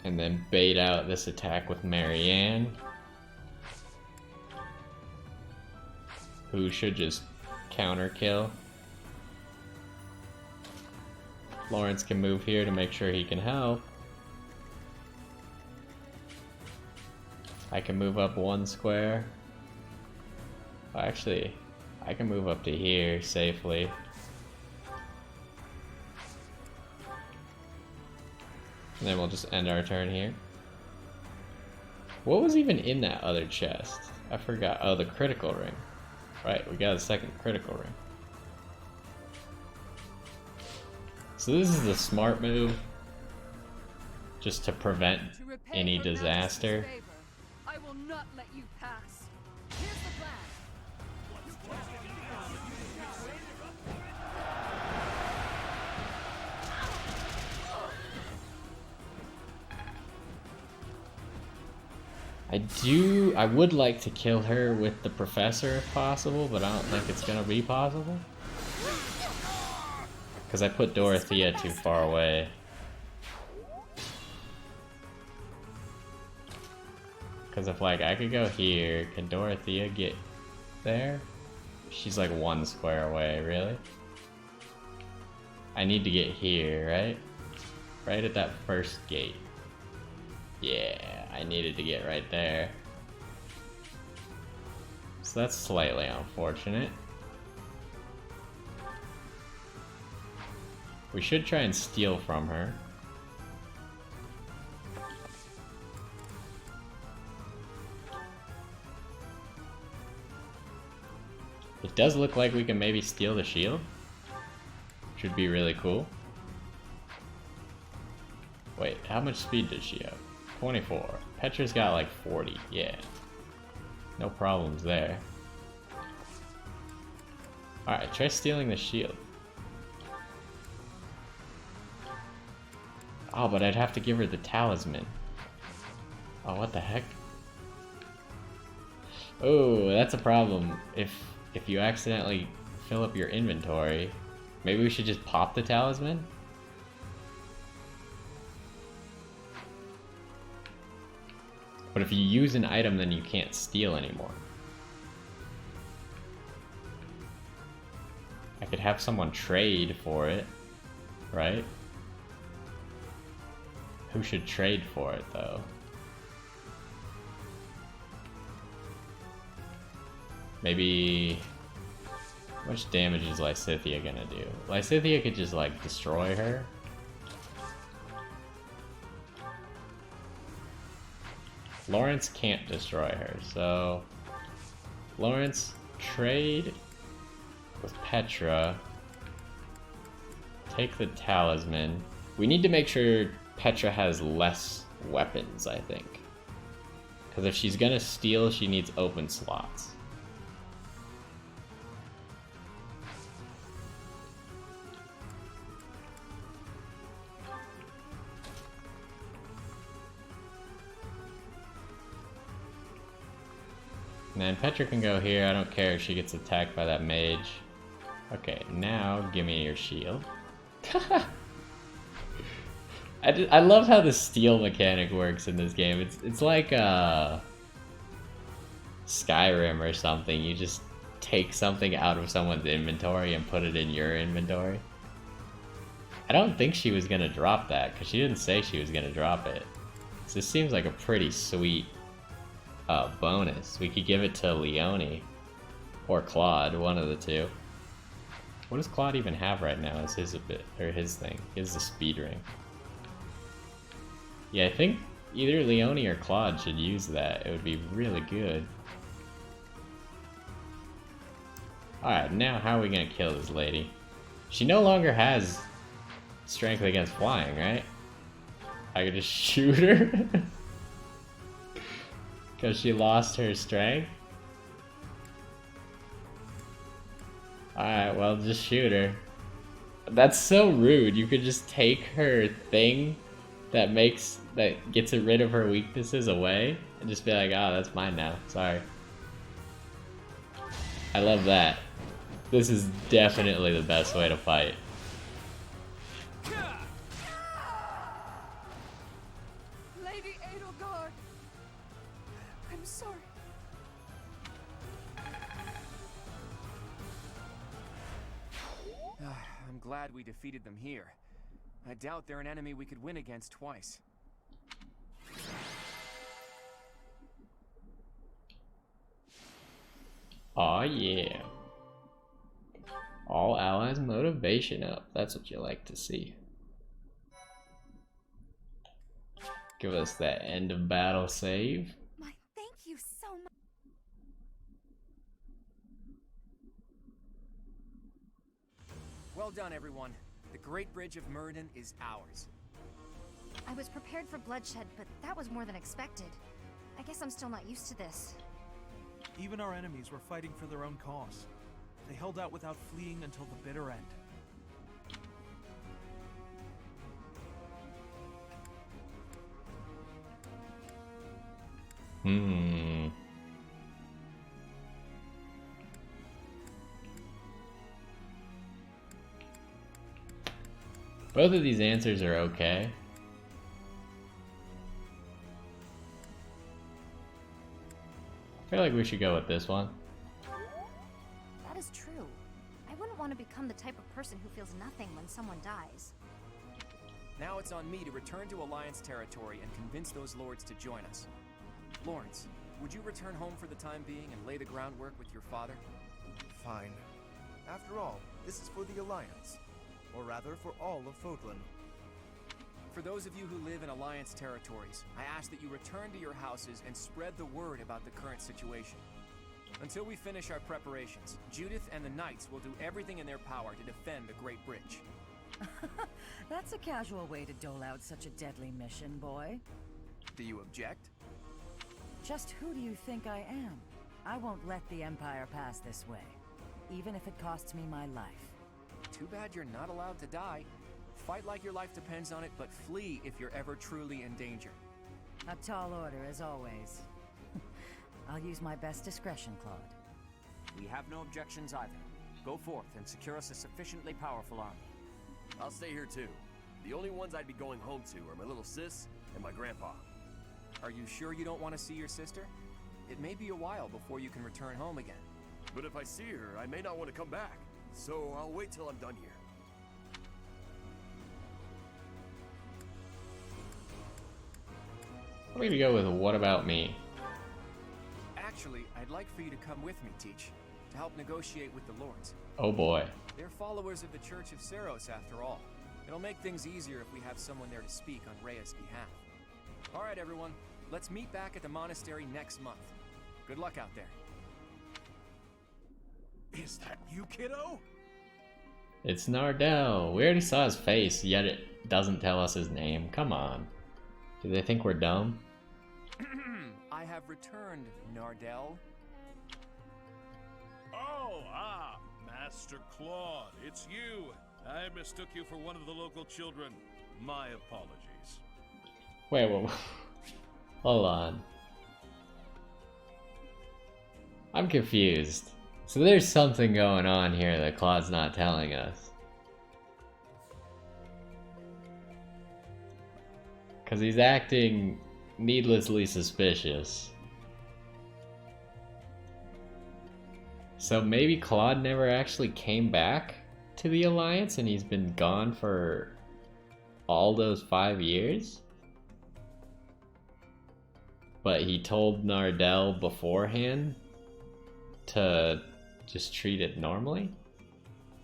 and then bait out this attack with Marianne, who should just counter kill. Lawrence can move here to make sure he can help. I can move up 1 square. Well, actually, I can move up to here safely. And then we'll just end our turn here. What was even in that other chest? I forgot. Oh, the critical ring. Right, we got a second critical ring. So this is the smart move, just to prevent any disaster. I will not let you pass. Here's the plan. I would like to kill her with the professor if possible, but I don't think it's gonna be possible. Because I put Dorothea too far away. Because if, like, I could go here, can Dorothea get there? She's like 1 square away, really? I need to get here, right? Right at that first gate. Yeah, I needed to get right there. So that's slightly unfortunate. We should try and steal from her. It does look like we can maybe steal the shield. Should be really cool. Wait, how much speed does she have? 24. Petra's got like 40, yeah. No problems there. Alright, try stealing the shield. Oh, but I'd have to give her the talisman. Oh, what the heck? Oh, that's a problem. If you accidentally fill up your inventory, maybe we should just pop the talisman? But if you use an item, then you can't steal anymore. I could have someone trade for it, right? Who should trade for it, though? Maybe... How much damage is Lysithea gonna do? Lysithea could just, like, destroy her. Lawrence can't destroy her, so... Lawrence, trade with Petra. Take the talisman. We need to make sure Petra has less weapons, I think. Because if she's gonna steal, she needs open slots. And then Petra can go here, I don't care if she gets attacked by that mage. Okay, now give me your shield. I love how the steal mechanic works in this game. It's like Skyrim or something. You just take something out of someone's inventory and put it in your inventory. I don't think she was gonna drop that, because she didn't say she was gonna drop it. So this seems like a pretty sweet bonus. We could give it to Leone or Claude, one of the two. What does Claude even have right now as his his thing? He has the speed ring. Yeah, I think either Leone or Claude should use that. It would be really good. Alright, now how are we gonna kill this lady? She no longer has strength against flying, right? I could just shoot her? Because she lost her strength? Alright, well, just shoot her. That's so rude. You could just take her thing that gets rid of her weaknesses away and just be like, oh, that's mine now. Sorry. I love that. This is definitely the best way to fight. Lady Edelgard, I'm sorry. I'm glad we defeated them here. I doubt they're an enemy we could win against twice. Aw, yeah. All allies motivation up. That's what you like to see. Give us that end of battle save. My thank you so much. Well done, everyone. The Great Bridge of Myrden is ours. I was prepared for bloodshed, but that was more than expected. I guess I'm still not used to this. Even our enemies were fighting for their own cause. They held out without fleeing until the bitter end. Both of these answers are okay. I feel like we should go with this one. That is true. I wouldn't want to become the type of person who feels nothing when someone dies. Now it's on me to return to Alliance territory and convince those lords to join us. Lawrence, would you return home for the time being and lay the groundwork with your father? Fine. After all, this is for the Alliance. Or rather, for all of Fodlan. For those of you who live in Alliance territories, I ask that you return to your houses and spread the word about the current situation. Until we finish our preparations, Judith and the Knights will do everything in their power to defend the Great Bridge. That's a casual way to dole out such a deadly mission, boy. Do you object? Just who do you think I am? I won't let the Empire pass this way, even if it costs me my life. Too bad you're not allowed to die. Fight like your life depends on it, but flee if you're ever truly in danger. A tall order, as always. I'll use my best discretion, Claude. We have no objections either. Go forth and secure us a sufficiently powerful army. I'll stay here too. The only ones I'd be going home to are my little sis and my grandpa. Are you sure you don't want to see your sister? It may be a while before you can return home again. But if I see her, I may not want to come back. So I'll wait till I'm done here. I'm gonna go with what about me? Actually, I'd like for you to come with me, Teach, to help negotiate with the lords. Oh boy. They're followers of the Church of Seros, after all. It'll make things easier if we have someone there to speak on Rhea's behalf. All right, everyone. Let's meet back at the monastery next month. Good luck out there. Is that you, kiddo? It's Nardell. We already saw his face, yet it doesn't tell us his name. Come on. Do they think we're dumb? I have returned, Nardell. Oh, Master Claude, it's you. I mistook you for one of the local children. My apologies. Wait. Hold on. I'm confused. So there's something going on here that Claude's not telling us. Because he's acting needlessly suspicious. So maybe Claude never actually came back to the Alliance and he's been gone for all those 5 years? But he told Nardell beforehand to just treat it normally?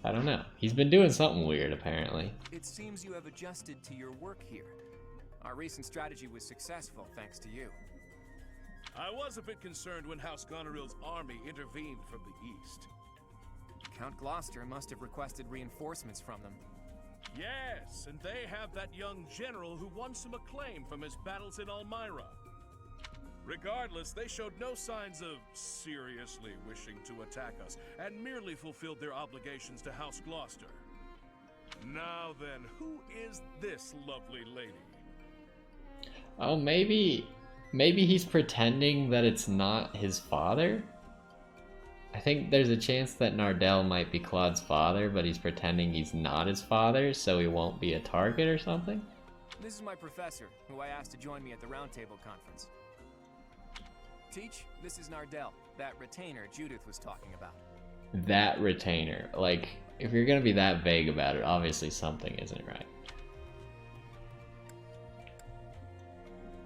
I don't know. He's been doing something weird, apparently. It seems you have adjusted to your work here. Our recent strategy was successful, thanks to you. I was a bit concerned when House Goneril's army intervened from the east. Count Gloucester must have requested reinforcements from them. Yes, and they have that young general who won some acclaim from his battles in Elmira. Regardless, they showed no signs of seriously wishing to attack us, and merely fulfilled their obligations to House Gloucester. Now then, who is this lovely lady? Oh, maybe he's pretending that it's not his father? I think there's a chance that Nardell might be Claude's father, but he's pretending he's not his father, so he won't be a target or something? This is my professor, who I asked to join me at the Roundtable Conference. Teach, this is Nardell, that retainer Judith was talking about. That retainer. Like, if you're gonna be that vague about it, obviously something isn't right.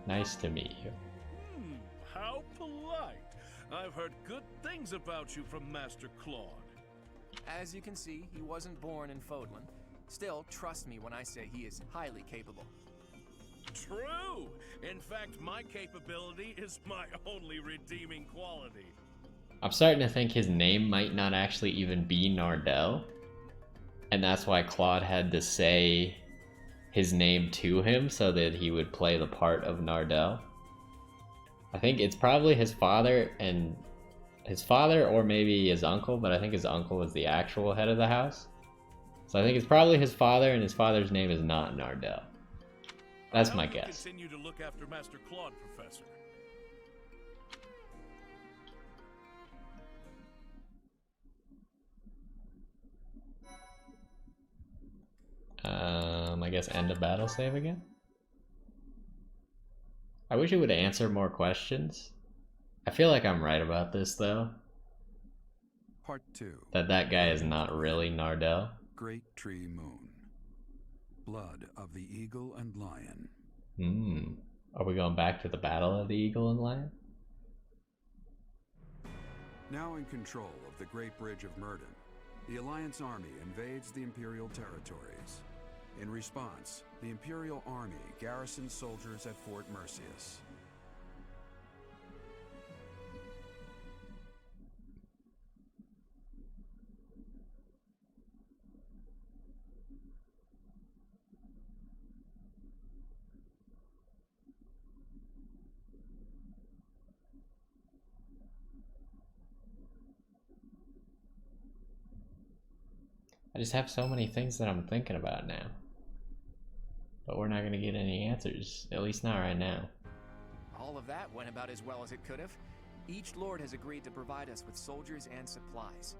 Nice to meet you. How polite. I've heard good things about you from Master Claude. As you can see, he wasn't born in Fodlan. Still, trust me when I say he is highly capable. True! In fact, my capability is my only redeeming quality. I'm starting to think his name might not actually even be Nardell. And that's why Claude had to say his name to him so that he would play the part of Nardell. I think it's probably his father or maybe his uncle, but I think his uncle was the actual head of the house. So I think it's probably his father, and his father's name is not Nardell. That's my guess. Continue to look after Master Claude, Professor. I guess end of battle save again? I wish it would answer more questions. I feel like I'm right about this though. Part 2. That guy is not really Nardell. Great Tree Moon. Blood of the Eagle and Lion. Are we going back to the Battle of the Eagle and Lion? Now in control of the Great Bridge of Murden, the Alliance Army invades the Imperial territories. In response, the Imperial Army garrisons soldiers at Fort Mercius. I just have so many things that I'm thinking about now. But we're not going to get any answers, at least not right now. All of that went about as well as it could have. Each lord has agreed to provide us with soldiers and supplies.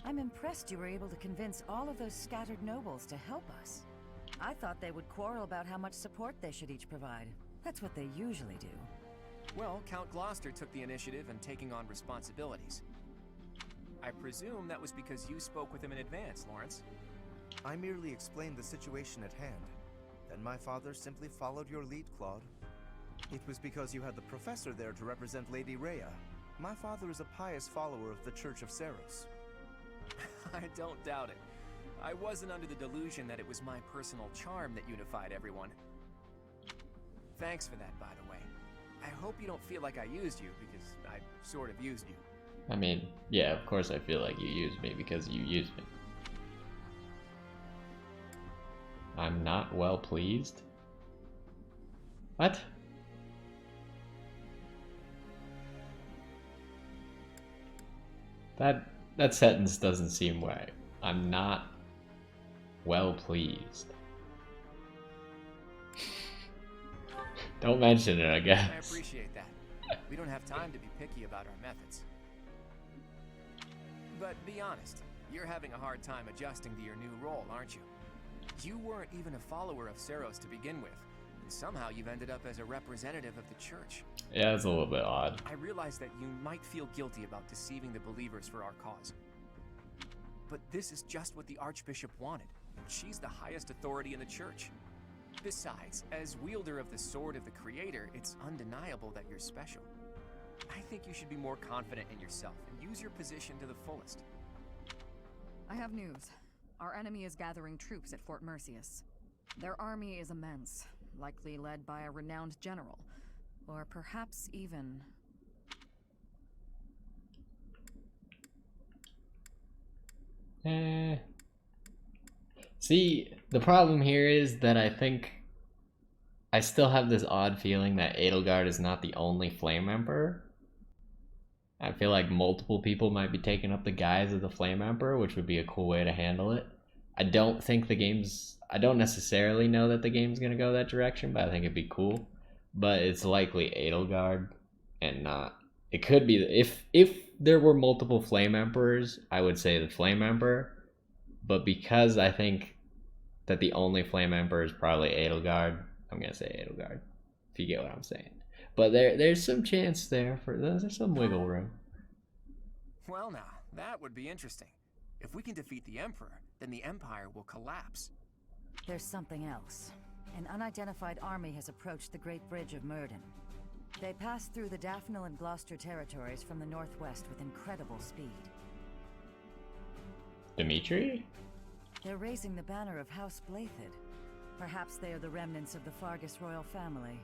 I'm impressed you were able to convince all of those scattered nobles to help us. I thought they would quarrel about how much support they should each provide. That's what they usually do. Well, Count Gloucester took the initiative in taking on responsibilities. I presume that was because you spoke with him in advance, Lawrence. I merely explained the situation at hand. Then my father simply followed your lead, Claude. It was because you had the professor there to represent Lady Rhea. My father is a pious follower of the Church of Seros. I don't doubt it. I wasn't under the delusion that it was my personal charm that unified everyone. Thanks for that, by the way. I hope you don't feel like I used you, because I sort of used you. I mean, yeah, of course I feel like you used me because you used me. I'm not well pleased? What? That sentence doesn't seem right. I'm not well pleased. Don't mention it, I guess. I appreciate that. We don't have time to be picky about our methods. But be honest, you're having a hard time adjusting to your new role, aren't you? You weren't even a follower of Seros to begin with, and somehow you've ended up as a representative of the church. Yeah, that's a little bit odd. I realize that you might feel guilty about deceiving the believers for our cause. But this is just what the Archbishop wanted. She's the highest authority in the church. Besides, as wielder of the Sword of the Creator, it's undeniable that you're special. I think you should be more confident in yourself and use your position to the fullest. I have news. Our enemy is gathering troops at Fort Mercius. Their army is immense, likely led by a renowned general, or perhaps even... See, the problem here is that I think I still have this odd feeling that Edelgard is not the only Flame Emperor. I feel like multiple people might be taking up the guise of the Flame Emperor, which would be a cool way to handle it. I don't necessarily know that the game's gonna go that direction, but I think it'd be cool. But it's likely Edelgard and not. It could be, if there were multiple Flame Emperors, I would say the Flame Emperor. But because I think that the only Flame Emperor is probably Edelgard, I'm gonna say Edelgard, if you get what I'm saying. But there's some chance there there's some wiggle room. Well now, that would be interesting. If we can defeat the Emperor, then the Empire will collapse. There's something else. An unidentified army has approached the Great Bridge of Myrden. They passed through the Daphne and Gloucester territories from the northwest with incredible speed. Dimitri? They're raising the banner of House Blathid. Perhaps they are the remnants of the Fargus royal family.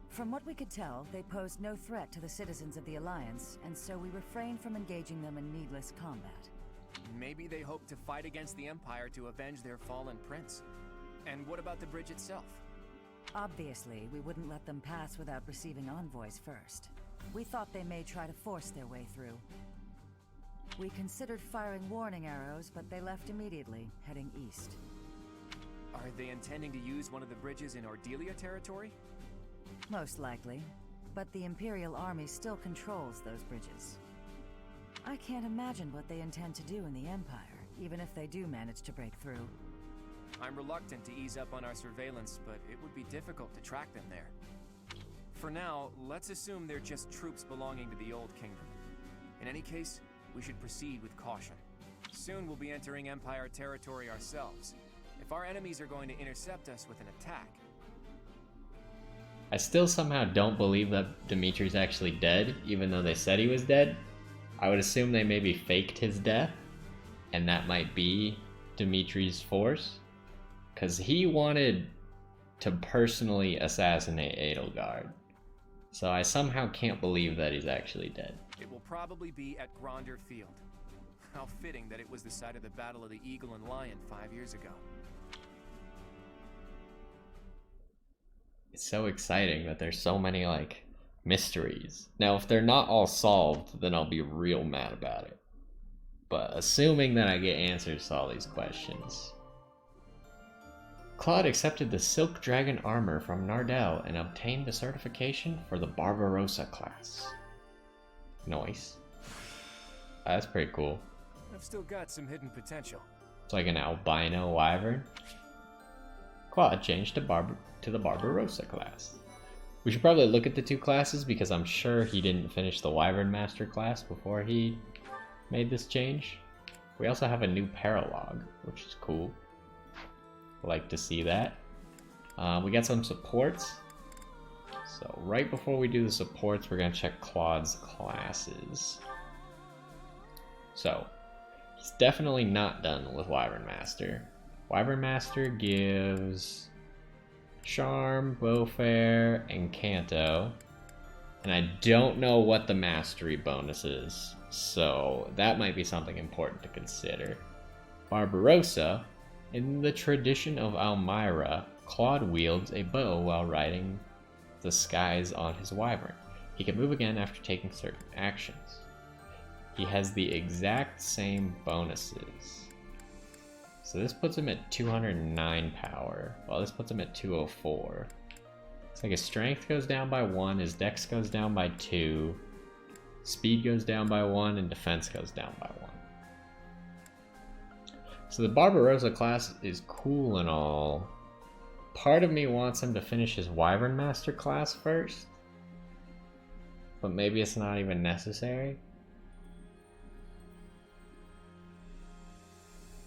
From what we could tell, they posed no threat to the citizens of the Alliance, and so we refrained from engaging them in needless combat. Maybe they hope to fight against the Empire to avenge their fallen prince. And what about the bridge itself? Obviously, we wouldn't let them pass without receiving envoys first. We thought they may try to force their way through. We considered firing warning arrows, but they left immediately, heading east. Are they intending to use one of the bridges in Ordelia territory? Most likely, but the Imperial Army still controls those bridges. I can't imagine what they intend to do in the Empire, even if they do manage to break through. I'm reluctant to ease up on our surveillance, but it would be difficult to track them there. For now, let's assume they're just troops belonging to the Old Kingdom. In any case, we should proceed with caution. Soon we'll be entering Empire territory ourselves. If our enemies are going to intercept us with an attack... I still somehow don't believe that Dimitri's actually dead, even though they said he was dead. I would assume they maybe faked his death, and that might be Dimitri's force. Because he wanted to personally assassinate Edelgard. So I somehow can't believe that he's actually dead. It will probably be at Gronder Field. How fitting that it was the site of the Battle of the Eagle and Lion 5 years ago. It's so exciting that there's so many, like, mysteries. Now, if they're not all solved, then I'll be real mad about it. But assuming that I get answers to all these questions... Claude accepted the Silk Dragon armor from Nardell and obtained the certification for the Barbarossa class. Nice. That's pretty cool. I've still got some hidden potential. It's like an albino wyvern. Claude changed to the Barbarossa class. We should probably look at the two classes because I'm sure he didn't finish the Wyvern Master class before he made this change. We also have a new paralogue, which is cool. Like to see that. We got some supports. So right before we do the supports, we're gonna check Claude's classes. So he's definitely not done with Wyvern Master. Wyvern Master gives Charm, Bowfair, and Canto. And I don't know what the mastery bonus is, so that might be something important to consider. Barbarossa. In the tradition of Almyra, Claude wields a bow while riding the skies on his wyvern. He can move again after taking certain actions. He has the exact same bonuses. So this puts him at 209 power, while this puts him at 204. It's like his strength goes down by 1, his dex goes down by 2, speed goes down by 1, and defense goes down by 1. So the Barbarossa class is cool and all. Part of me wants him to finish his Wyvern Master class first. But maybe it's not even necessary.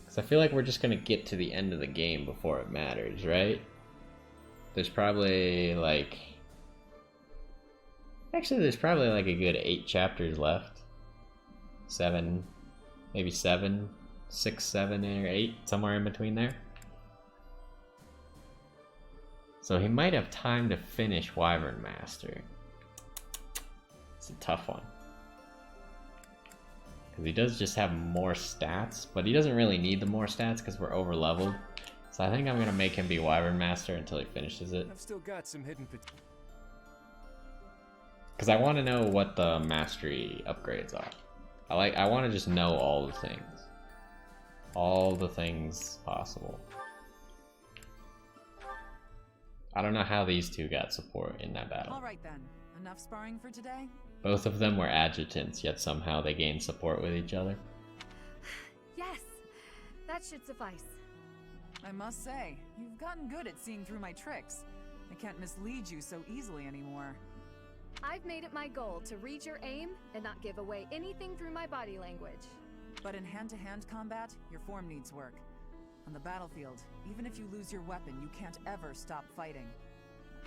Because I feel like we're just going to get to the end of the game before it matters, right? There's probably like... Actually, there's probably like a good 8 chapters left. 7, maybe 7. 6, 7, or 8, somewhere in between there. So he might have time to finish Wyvern Master. It's a tough one. Because he does just have more stats, but he doesn't really need the more stats because we're over leveled. So I think I'm gonna make him be Wyvern Master until he finishes it. I've still got some hidden Because I want to know what the mastery upgrades are. I want to just know all the things. All the things possible. I don't know how these two got support in that battle. Alright then, enough sparring for today? Both of them were adjutants, yet somehow they gained support with each other. Yes, that should suffice. I must say, you've gotten good at seeing through my tricks. I can't mislead you so easily anymore. I've made it my goal to read your aim and not give away anything through my body language. But in hand-to-hand combat, your form needs work. On the battlefield, even if you lose your weapon, you can't ever stop fighting.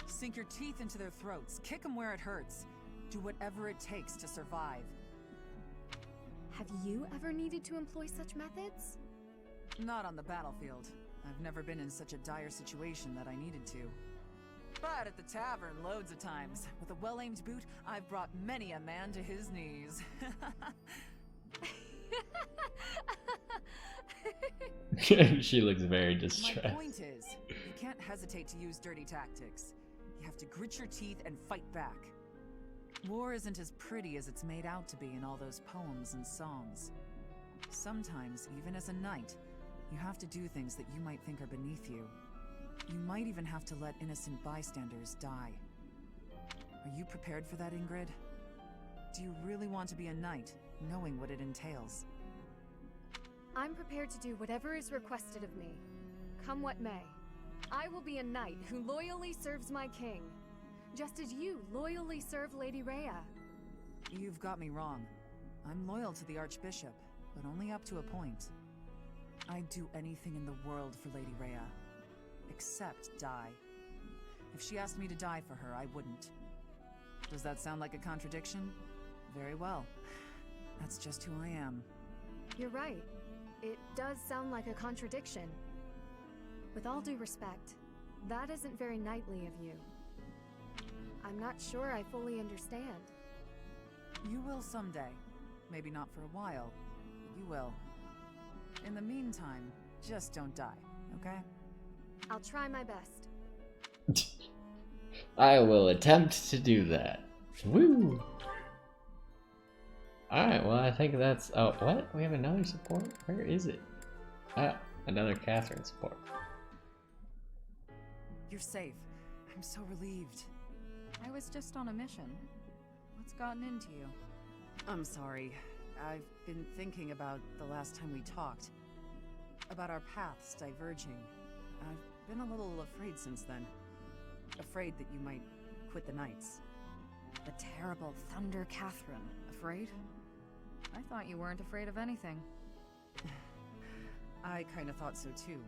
Sink your teeth into their throats, kick them where it hurts. Do whatever it takes to survive. Have you ever needed to employ such methods? Not on the battlefield. I've never been in such a dire situation that I needed to. But at the tavern, loads of times. With a well-aimed boot, I've brought many a man to his knees. She looks very distressed. My point is, you can't hesitate to use dirty tactics. You have to grit your teeth and fight back. War isn't as pretty as it's made out to be in all those poems and songs. Sometimes, even as a knight, you have to do things that you might think are beneath you. You might even have to let innocent bystanders die. Are you prepared for that, Ingrid? Do you really want to be a knight, knowing what it entails? I'm prepared to do whatever is requested of me, come what may. I will be a knight who loyally serves my king, just as you loyally serve Lady Rhea. You've got me wrong. I'm loyal to the Archbishop, but only up to a point. I'd do anything in the world for Lady Rhea, except die. If she asked me to die for her, I wouldn't. Does that sound like a contradiction? Very well. That's just who I am. You're right. It does sound like a contradiction. With all due respect, that isn't very knightly of you. I'm not sure I fully understand. You will someday. Maybe not for a while, but you will. In the meantime, just don't die, okay? I'll try my best. I will attempt to do that. Woo! Alright, well I think that's... Oh, what? We have another support? Where is it? Ah, another Catherine support. You're safe. I'm so relieved. I was just on a mission. What's gotten into you? I'm sorry. I've been thinking about the last time we talked. About our paths diverging. I've been a little afraid since then. Afraid that you might quit the Knights. The terrible Thunder Catherine. Afraid? I thought you weren't afraid of anything. I kinda thought so too.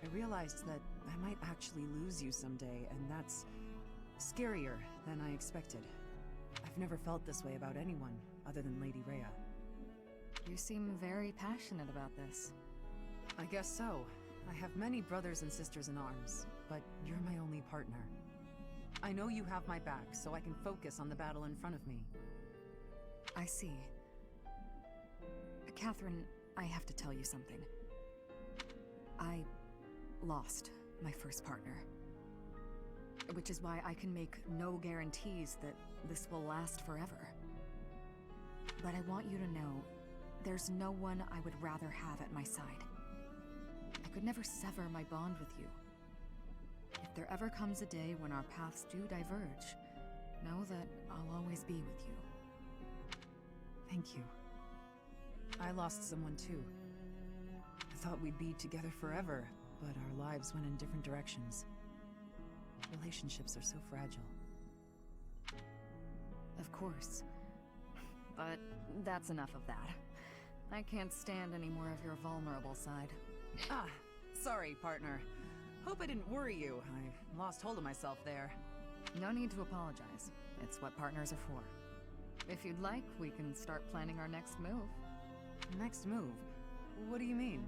I realized that I might actually lose you someday, and that's scarier than I expected. I've never felt this way about anyone other than Lady Rhea. You seem very passionate about this. I guess so. I have many brothers and sisters in arms, but you're my only partner. I know you have my back, so I can focus on the battle in front of me. I see. Catherine, I have to tell you something. I lost my first partner. Which is why I can make no guarantees that this will last forever. But I want you to know, there's no one I would rather have at my side. I could never sever my bond with you. If there ever comes a day when our paths do diverge, know that I'll always be with you. Thank you. I lost someone too. I thought we'd be together forever, but our lives went in different directions. Relationships are so fragile. Of course. But that's enough of that. I can't stand any more of your vulnerable side. Ah, sorry, partner. Hope I didn't worry you. I lost hold of myself there. No need to apologize. It's what partners are for. If you'd like, we can start planning our next move. Next move? What do you mean?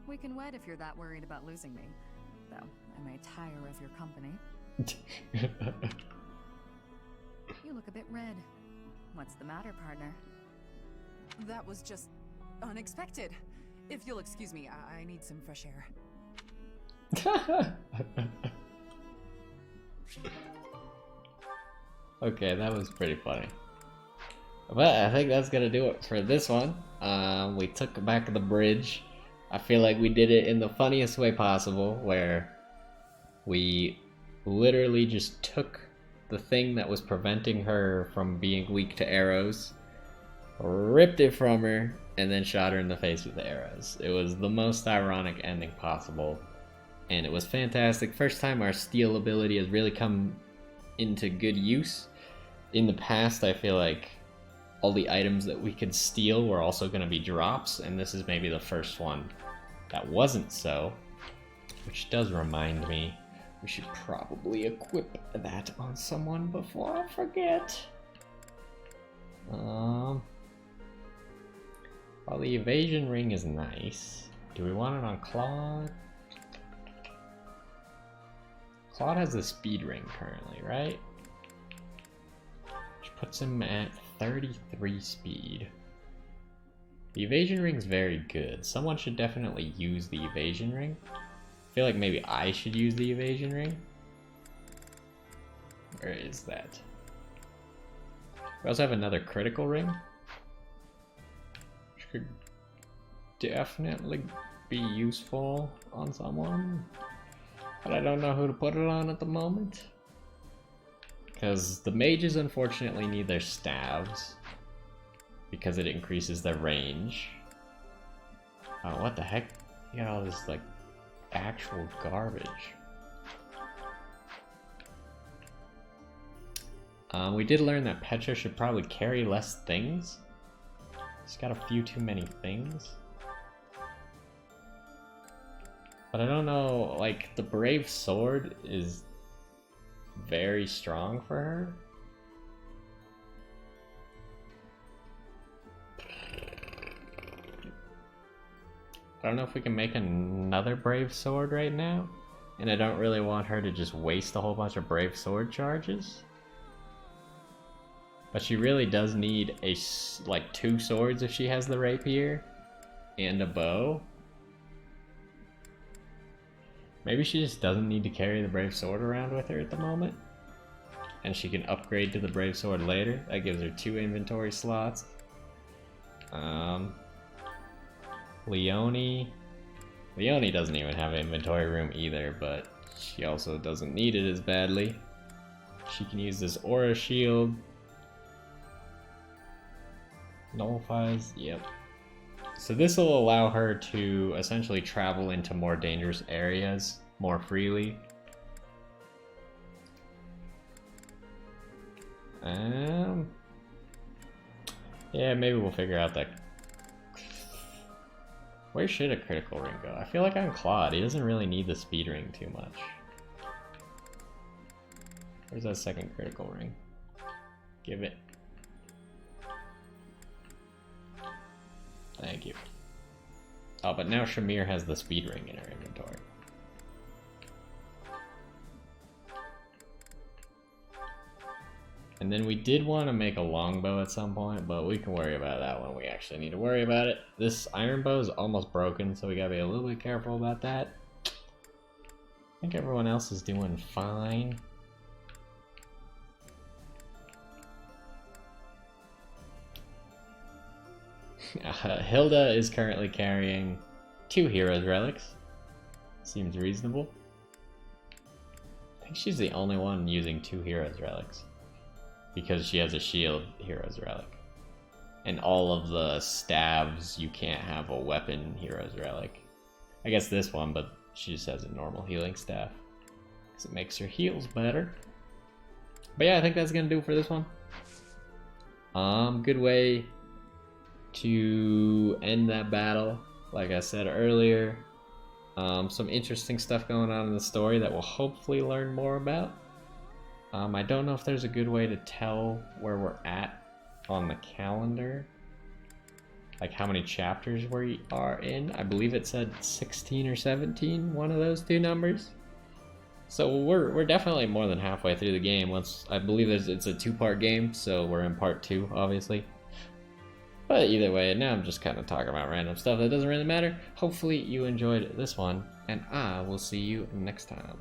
We can wed if you're that worried about losing me. Though, I may tire of your company. You look a bit red. What's the matter, partner? That was just unexpected. If you'll excuse me, I need some fresh air. Okay, that was pretty funny. But I think that's gonna do it for this one. We took back the bridge. I feel like we did it in the funniest way possible, where we literally just took the thing that was preventing her from being weak to arrows, ripped it from her, and then shot her in the face with the arrows. It was the most ironic ending possible, and it was fantastic. First time our steal ability has really come into good use. In the past, I feel like all the items that we could steal were also going to be drops, and this is maybe the first one that wasn't so, which does remind me we should probably equip that on someone before I forget. While the evasion ring is nice, do we want it on Claude? Claude has the speed ring currently, right? Which puts him at 33 speed. The evasion ring's very good. Someone should definitely use the evasion ring. I feel like maybe I should use the evasion ring. Where is that? We also have another critical ring, which could definitely be useful on someone, but I don't know who to put it on at the moment. Because the mages unfortunately need their staves, because it increases their range. Oh, what the heck? You got all this, like, actual garbage. We did learn that Petra should probably carry less things. She's got a few too many things. But I don't know, like, the Brave Sword is very strong for her. I don't know if we can make another Brave Sword right now, and I don't really want her to just waste a whole bunch of Brave Sword charges. But she really does need like 2 swords if she has the rapier and a bow. Maybe she just doesn't need to carry the Brave Sword around with her at the moment, and she can upgrade to the Brave Sword later. That gives her 2 inventory slots. Leone doesn't even have an inventory room either, but she also doesn't need it as badly. She can use this aura shield. Nullifies, yep. So this will allow her to essentially travel into more dangerous areas more freely. Yeah, maybe we'll figure out that. Where should a critical ring go? I feel like on Claude, he doesn't really need the speed ring too much. Where's that second critical ring? Give it. Thank you. Oh, but now Shamir has the speed ring in her inventory. And then we did want to make a longbow at some point, but we can worry about that when we actually need to worry about it. This iron bow is almost broken, so we gotta be a little bit careful about that. I think everyone else is doing fine. Hilda is currently carrying 2 Heroes Relics. Seems reasonable. I think she's the only one using 2 Heroes Relics, because she has a shield Heroes Relic. And all of the staves, you can't have a weapon Heroes Relic. I guess this one, but she just has a normal healing staff, because it makes her heals better. But yeah, I think that's gonna do it for this one. Good way to end that battle. Like I said earlier, some interesting stuff going on in the story that we'll hopefully learn more about. I don't know if there's a good way to tell where we're at on the calendar, like how many chapters we are in. I believe it said 16 or 17, one of those 2 numbers. So we're definitely more than halfway through the game. I believe it's a 2-part game, so we're in part 2, obviously. But either way, now I'm just kind of talking about random stuff that doesn't really matter. Hopefully you enjoyed this one, and I will see you next time.